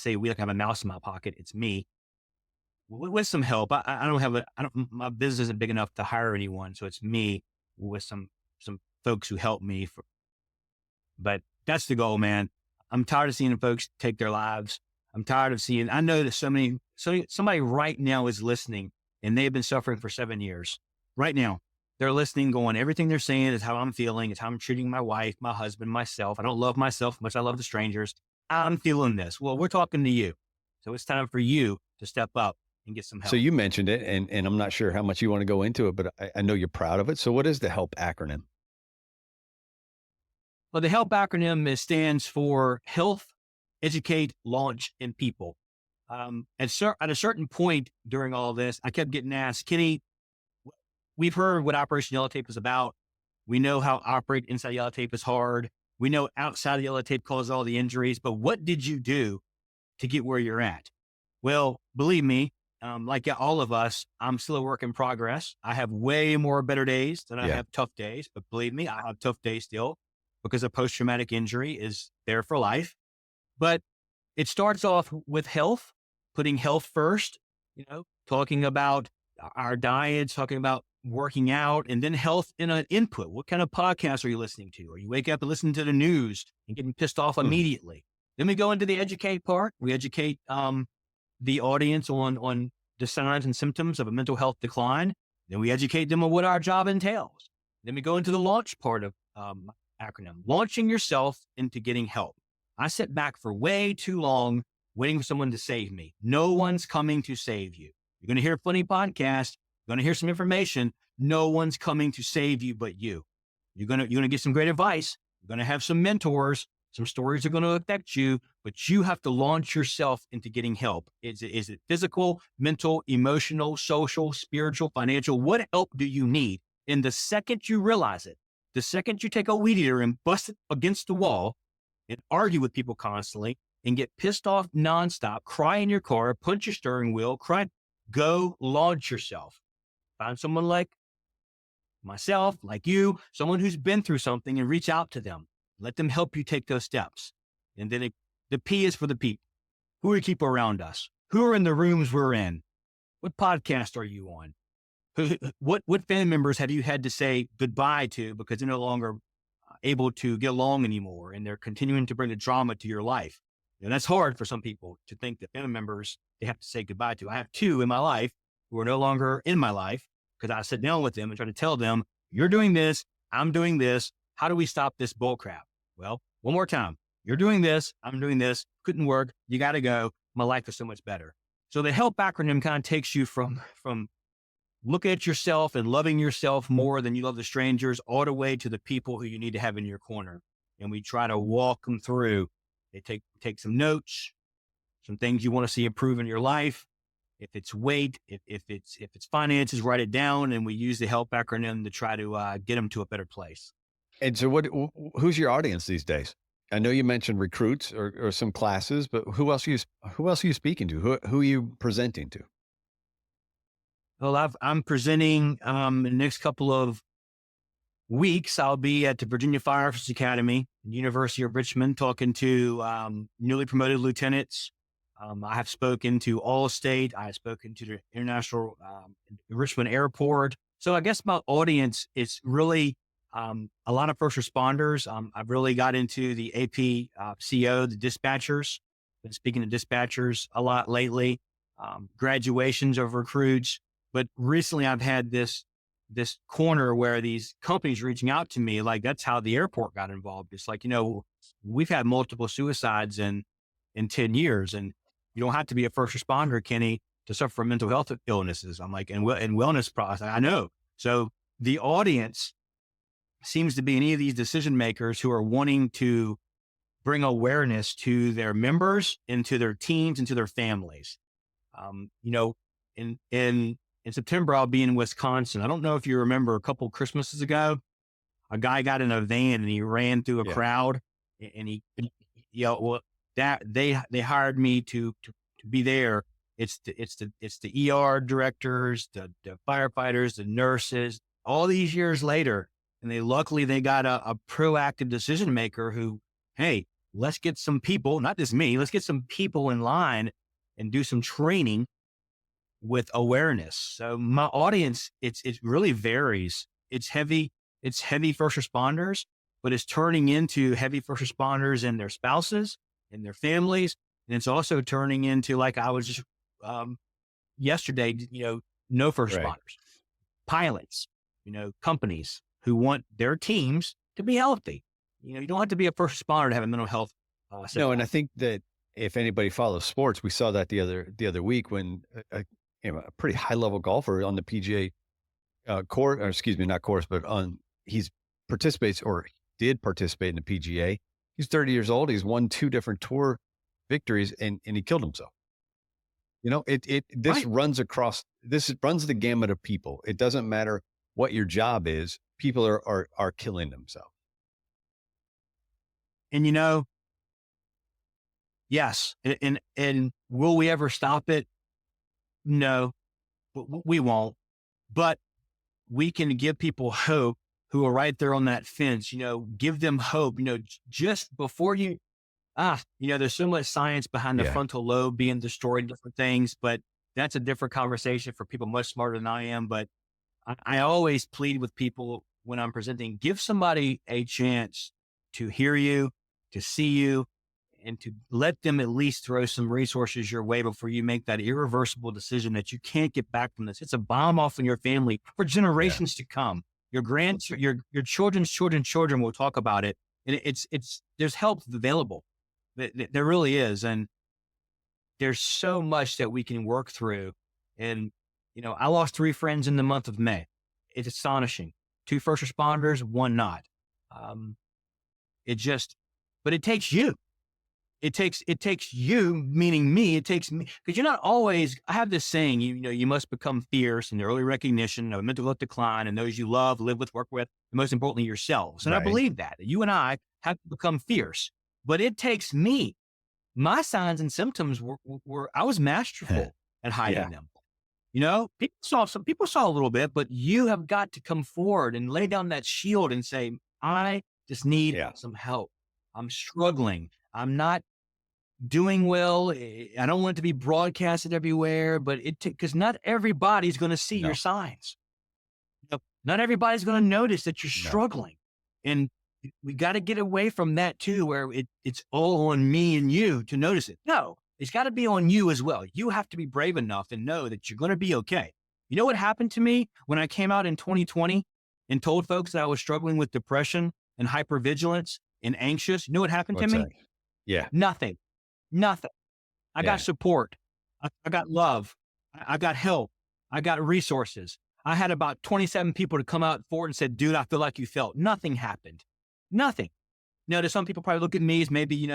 we like have a mouse in my pocket. It's me with some help. My business isn't big enough to hire anyone. So it's me with some folks who help me but that's the goal, man. I'm tired of seeing folks take their lives. I'm tired of seeing, I know that somebody right now is listening, and they've been suffering for 7 years. Right now, they're listening, going, everything they're saying is how I'm feeling. It's how I'm treating my wife, my husband, myself. I don't love myself as much as I love the strangers. I'm feeling this. Well, we're talking to you. So it's time for you to step up and get some help. So you mentioned it, and I'm not sure how much you want to go into it, but I know you're proud of it. So what is the HELP acronym? Well, the HELP acronym stands for Health, Educate, Launch, and People. At a certain point during all this, I kept getting asked, Kenny, we've heard what Operation Yellow Tape is about. We know how operate inside Yellow Tape is hard. We know outside of Yellow Tape causes all the injuries, but what did you do to get where you're at? Well, believe me, like all of us, I'm still a work in progress. I have way more better days than I have tough days, but believe me, I have tough days still, because a post-traumatic injury is there for life. But it starts off with health, putting health first, talking about our diets, talking about working out, and then health in an input. What kind of podcasts are you listening to? Are you wake up and listening to the news and getting pissed off immediately? Then we go into the educate part. We educate the audience on the signs and symptoms of a mental health decline. Then we educate them on what our job entails. Then we go into the launch part of acronym, launching yourself into getting help. I sit back for way too long waiting for someone to save me. No one's coming to save you. You're going to hear a funny podcast. You're going to hear some information. No one's coming to save you but you. You're going to get some great advice. You're going to have some mentors. Some stories are going to affect you, but you have to launch yourself into getting help. Is it physical, mental, emotional, social, spiritual, financial? What help do you need? And the second you realize it, the second you take a weed eater and bust it against the wall and argue with people constantly and get pissed off nonstop, cry in your car, punch your steering wheel, cry, Go launch yourself. Find someone like myself, like you, someone who's been through something, and reach out to them. Let them help you take those steps. And then the P is for the people. Who are the people around us? Who are in the rooms we're in? What podcast are you on? What family members have you had to say goodbye to because they're no longer able to get along anymore, and they're continuing to bring the drama to your life? And that's hard for some people to think that family members they have to say goodbye to. I have two in my life who are no longer in my life because I sit down with them and try to tell them, you're doing this, I'm doing this. How do we stop this bull crap? Well, one more time. You're doing this, I'm doing this. Couldn't work. You got to go. My life is so much better. So the HELP acronym kind of takes you from looking at yourself and loving yourself more than you love the strangers, all the way to the people who you need to have in your corner. And we try to walk them through. They take some notes, some things you want to see improve in your life. If it's weight, if it's finances, write it down. And we use the HELP acronym to try to get them to a better place. And so who's your audience these days? I know you mentioned recruits or some classes, but who else are you speaking to? Who are you presenting to? Well, I'm presenting in the next couple of weeks. I'll be at the Virginia Firefighting Academy, University of Richmond, talking to newly promoted lieutenants. I have spoken to Allstate. I have spoken to the International Richmond Airport. So I guess my audience is really a lot of first responders. I've really got into the APCO, the dispatchers. Been speaking to dispatchers a lot lately. Graduations of recruits. But recently I've had this corner where these companies reaching out to me, like that's how the airport got involved. It's like, we've had multiple suicides in 10 years, and you don't have to be a first responder, Kenny, to suffer from mental health illnesses. I'm like, and wellness process. I know. So the audience seems to be any of these decision makers who are wanting to bring awareness to their members, into their teams, into their families. In September, I'll be in Wisconsin. I don't know if you remember a couple Christmases ago, a guy got in a van and he ran through a crowd, and they hired me to be there. It's the ER directors, the firefighters, the nurses, all these years later. And luckily they got a proactive decision maker who, hey, let's get some people, not just me, let's get some people in line and do some training with awareness. So my audience, it really varies. It's heavy first responders, but it's turning into heavy first responders and their spouses and their families. And it's also turning into, like I was just yesterday, no first responders, pilots, companies who want their teams to be healthy. You don't have to be a first responder to have a mental health. No, and I think that if anybody follows sports, we saw that the other week when a pretty high level golfer on the PGA course, or excuse me, not course, but did participate in the PGA. He's 30 years old. He's won 2 different tour victories, and he killed himself. This runs the gamut of people. It doesn't matter what your job is. People are killing themselves. And yes. And will we ever stop it? No, we won't. But we can give people hope who are right there on that fence. Give them hope. Just before there's so much science behind the frontal lobe being destroyed and different things, but that's a different conversation for people much smarter than I am. But I always plead with people when I'm presenting, give somebody a chance to hear you, to see you, and to let them at least throw some resources your way before you make that irreversible decision that you can't get back from this. It's a bomb off on your family for generations to come. Your children's children will talk about it. And there's help available. There really is. And there's so much that we can work through. And, I lost 3 friends in the month of May. It's astonishing. 2 first responders, 1 not. But it takes you. It takes you, meaning me. It takes me, because you're not always, I have this saying, you must become fierce in the early recognition of mental health decline and those you love, live with, work with, and most importantly, yourselves. And I believe that you and I have to become fierce, but it takes me. My signs and symptoms were I was masterful at hiding them. People saw a little bit, but you have got to come forward and lay down that shield and say, I just need Yeah. some help. I'm struggling. I'm not doing well. I don't want it to be broadcasted everywhere, but because not everybody's going to see your No, signs. Not everybody's going to notice that you're no. struggling. And we got to get away from that too, where it's all on me and you to notice it. No, it's got to be on you as well. You have to be brave enough and know that you're going to be okay. You know what happened to me when I came out in 2020 and told folks that I was struggling with depression and hypervigilance and anxious? You know what happened to What's me? that? Yeah. Nothing. Nothing. I Yeah. got support. I got love. I got help. I got resources. I had about 27 people to come out forward and said, dude, I feel like you felt. Nothing happened. Nothing. There's some people probably look at me as maybe,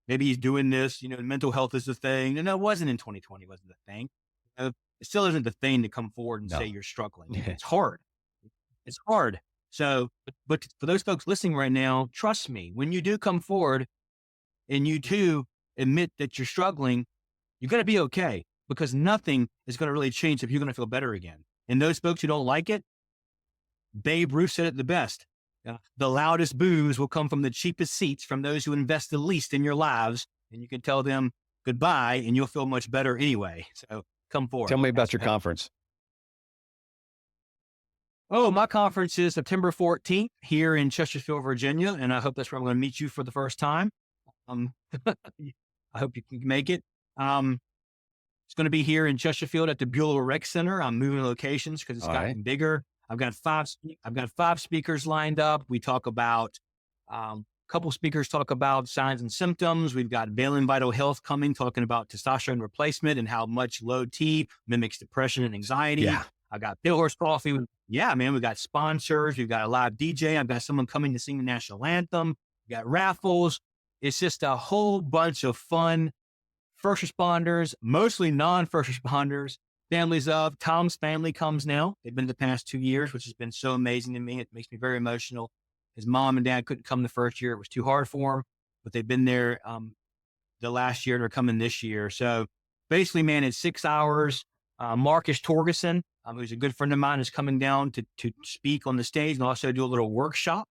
maybe he's doing this, mental health is the thing. No, it wasn't in 2020, wasn't the thing. It still isn't the thing to come forward and No. say you're struggling. Yeah. It's hard. It's hard. So, but for those folks listening right now, trust me, when you do come forward and you too admit that you're struggling, you're going to be okay, because nothing is going to really change if you're going to feel better again. And those folks who don't like it, Babe Ruth said it the best. The loudest boos will come from the cheapest seats, from those who invest the least in your lives. And you can tell them goodbye and you'll feel much better anyway. So come forward. Tell me about your conference. Oh, my conference is September 14th here in Chesterfield, Virginia. And I hope that's where I'm going to meet you for the first time. I hope you can make it. It's going to be here in Chesterfield at the Bueller Rec Center. I'm moving locations because it's gotten bigger. I've got five speakers lined up. We talk about, a couple speakers talk about signs and symptoms. We've got Valen Vital Health coming, talking about testosterone replacement and how much low T mimics depression and anxiety. Yeah. I got Pale Horse Coffee. Yeah, man, we got sponsors. We've got a live DJ. I've got someone coming to sing the national anthem. We got raffles. It's just a whole bunch of fun. First responders, mostly non-first responders, families of. Tom's family comes now. They've been the past 2 years, which has been so amazing to me. It makes me very emotional. His mom and dad couldn't come the first year. It was too hard for them, but they've been there the last year. They're coming this year. So basically, man, it's 6 hours. Marcus Torgerson, who's a good friend of mine, is coming down to speak on the stage and also do a little workshop.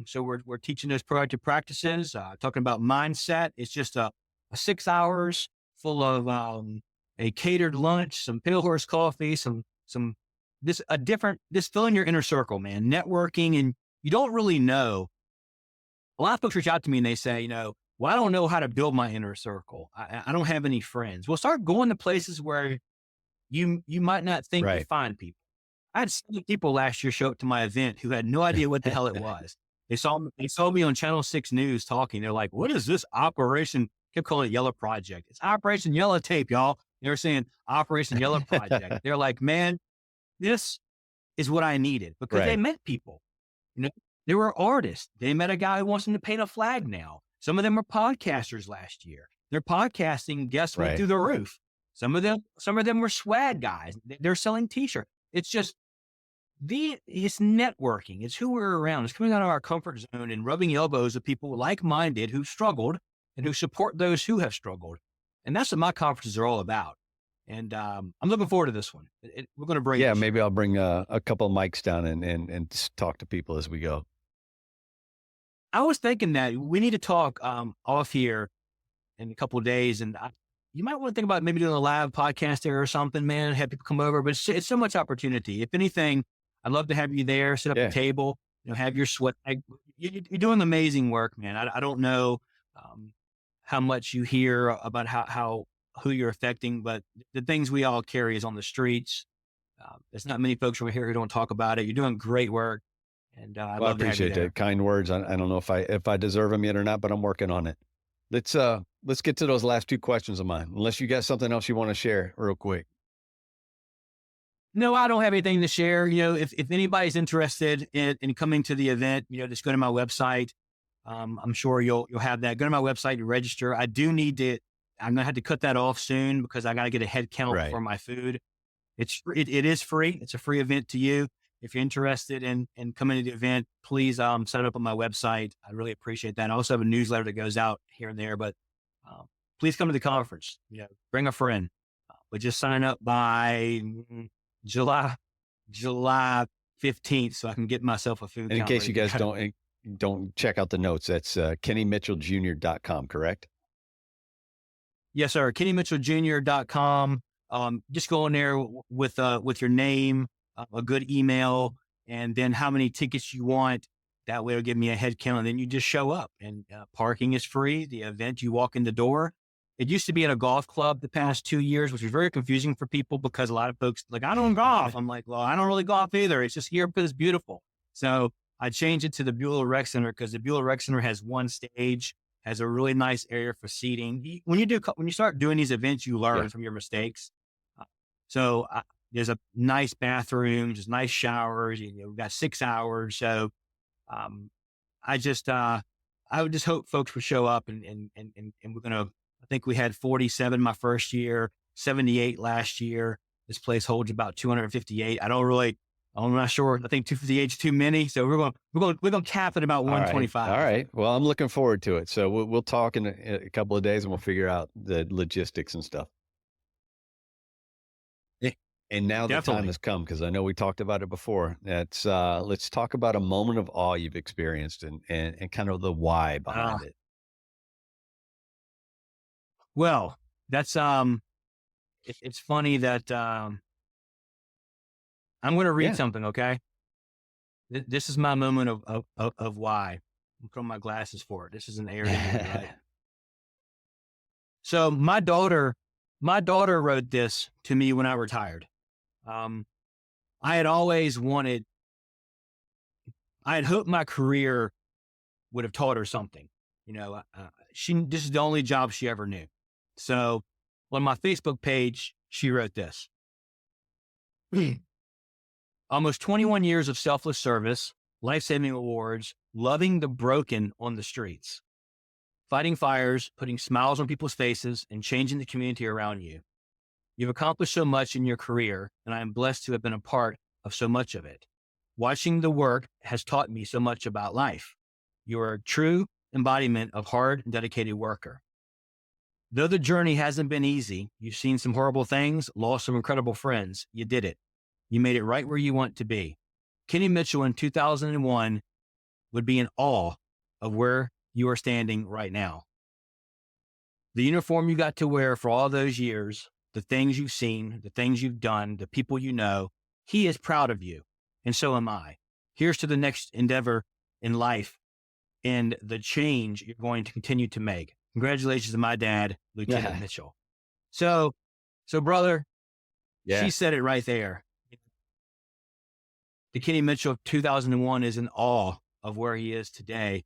So we're teaching those proactive practices, talking about mindset. It's just a 6 hours full of a catered lunch, some Pale Horse coffee, just filling your inner circle, man, networking. And you don't really know. A lot of folks reach out to me and they say, well, I don't know how to build my inner circle. I don't have any friends. Well, start going to places where you might not think you find people. I had 7 people last year show up to my event who had no idea what the hell it was. They saw me on Channel 6 News talking. They're like, what is this operation? Kept calling it Yellow Project. It's Operation Yellow Tape, y'all. They were saying Operation Yellow Project. They're like, man, this is what I needed, because they met people. They were artists. They met a guy who wants them to paint a flag now. Some of them are podcasters last year. Their podcasting guests went through the roof. Some of them were swag guys. They're selling t-shirts. It's just it's networking. It's who we're around. It's coming out of our comfort zone and rubbing elbows with people like-minded who struggled and who support those who have struggled. And that's what my conferences are all about. And I'm looking forward to this one. We're going to bring. Yeah, maybe I'll bring a couple of mics down and just talk to people as we go. I was thinking that we need to talk off here in a couple of days, and you might want to think about maybe doing a live podcast there or something, man. Have people come over, but it's so much opportunity. If anything, I'd love to have you there. Set up a table. Have your sweat. You're doing amazing work, man. I don't know how much you hear about who you're affecting, but the things we all carry is on the streets. There's not many folks over here who don't talk about it. You're doing great work. And I appreciate the kind words. I don't know if I deserve them yet or not, but I'm working on it. Let's get to those last 2 questions of mine, unless you got something else you want to share real quick. No, I don't have anything to share. If anybody's interested in coming to the event, just go to my website. I'm sure you'll have that. Go to my website and register. I'm going to have to cut that off soon because I got to get a head count for my food. It is free. It's a free event to you. If you're interested in coming to the event, please set it up on my website. I really appreciate that. I also have a newsletter that goes out here and there, but please come to the conference. Bring a friend. but just sign up by July 15th so I can get myself a food And in count case you ready to guys go. don't check out the notes, that's KennyMitchellJr.com, correct? Yes, sir. KennyMitchellJr.com. Just go in there with your name, a good email, and then how many tickets you want. That way it'll give me a head count. And then you just show up, and parking is free. The event, you walk in the door. It used to be at a golf club the past 2 years, which was very confusing for people because a lot of folks like, I don't golf. I'm like, well, I don't really golf either. It's just here because it's beautiful. So I changed it to the Bueller Rec Center because the Bueller Rec Center has one stage, has a really nice area for seating. When you start doing these events, you learn from your mistakes. So there's a nice bathroom, just nice showers. We've got 6 hours. So I would just hope folks would show up and we're going to, I think we had 47 my first year, 78 last year. This place holds about 258. I'm not sure. I think 258 is too many. So we're going to cap it about 125. All right. Well, I'm looking forward to it. So we'll talk in a couple of days and we'll figure out the logistics and stuff. Yeah, and now definitely. The time has come, because I know we talked about it before. Let's talk about a moment of awe you've experienced and kind of the why behind it. Well, that's it's funny that I'm going to read something. Okay, this is my moment of why. I'm putting my glasses for it. This is an area, right? So my daughter wrote this to me when I retired. I had always wanted. I had hoped my career would have taught her something. This is the only job she ever knew. So on my Facebook page, she wrote this. Almost 21 years of selfless service, life-saving awards, loving the broken on the streets, fighting fires, putting smiles on people's faces, and changing the community around you. You've accomplished so much in your career, and I am blessed to have been a part of so much of it. Watching the work has taught me so much about life. You are a true embodiment of hard and dedicated worker. Though the journey hasn't been easy, you've seen some horrible things, lost some incredible friends. You did it. You made it right where you want to be. Kenny Mitchell in 2001 would be in awe of where you are standing right now. The uniform you got to wear for all those years, the things you've seen, the things you've done, the people you know, he is proud of you. And so am I. Here's to the next endeavor in life and the change you're going to continue to make. Congratulations to my dad, Lieutenant Mitchell. So brother, she said it right there. The Kenny Mitchell of 2001 is in awe of where he is today.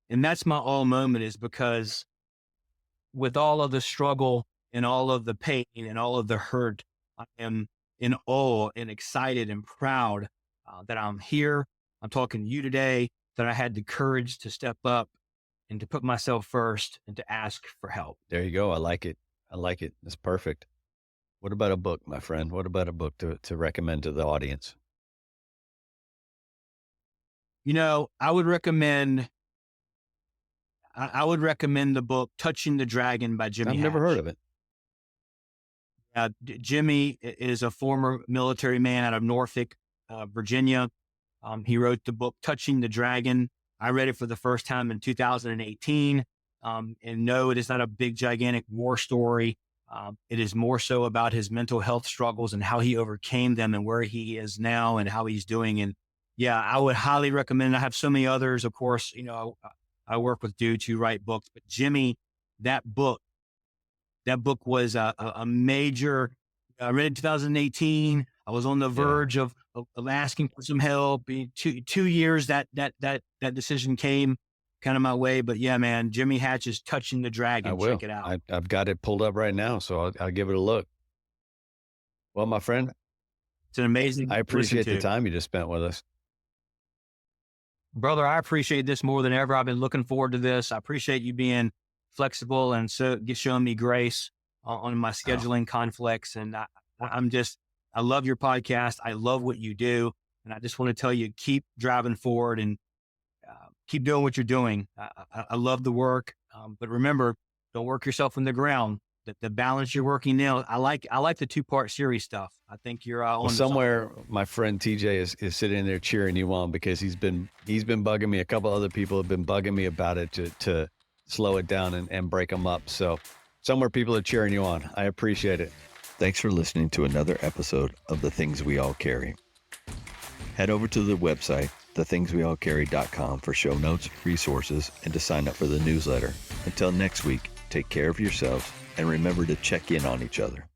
And that's my awe moment, is because with all of the struggle and all of the pain and all of the hurt, I am in awe and excited and proud that I'm here. I'm talking to you today, that I had the courage to step up and to put myself first and to ask for help. There you go. I like it. That's perfect. What about a book, my friend? What about a book to recommend to the audience? I would recommend the book Touching the Dragon by Jimmy I've never heard of it. Jimmy is a former military man out of Norfolk, Virginia. He wrote the book Touching the Dragon. I read it for the first time in 2018. And no, it is not a big, gigantic war story. It is more so about his mental health struggles and how he overcame them and where he is now and how he's doing. And yeah, I would highly recommend. I have so many others, of course. I work with dudes who write books, but Jimmy, that book was a major. I read it in 2018. I was on the verge of asking for some help. 2 years that decision came kind of my way, but yeah, man, Jimmy Hatch's Touching the Dragon. I will. Check it out. I've got it pulled up right now, so I'll give it a look. Well, my friend, it's an amazing. I appreciate the time you just spent with us. Brother, I appreciate this more than ever. I've been looking forward to this. I appreciate you being flexible and showing me grace on my scheduling conflicts. And I love your podcast. I love what you do. And I just want to tell you, keep driving forward and keep doing what you're doing. I love the work. But remember, don't work yourself in the ground. the balance you're working now. I like the 2-part series stuff. I think you're on Well, somewhere my friend TJ is sitting there cheering you on because he's been bugging me. A couple other people have been bugging me about it to slow it down and break them up. So somewhere people are cheering you on. I appreciate it. Thanks for listening to another episode of The Things We All Carry. Head over to the website, thethingsweallcarry.com, for show notes, resources, and to sign up for the newsletter. Until next week, take care of yourselves and remember to check in on each other.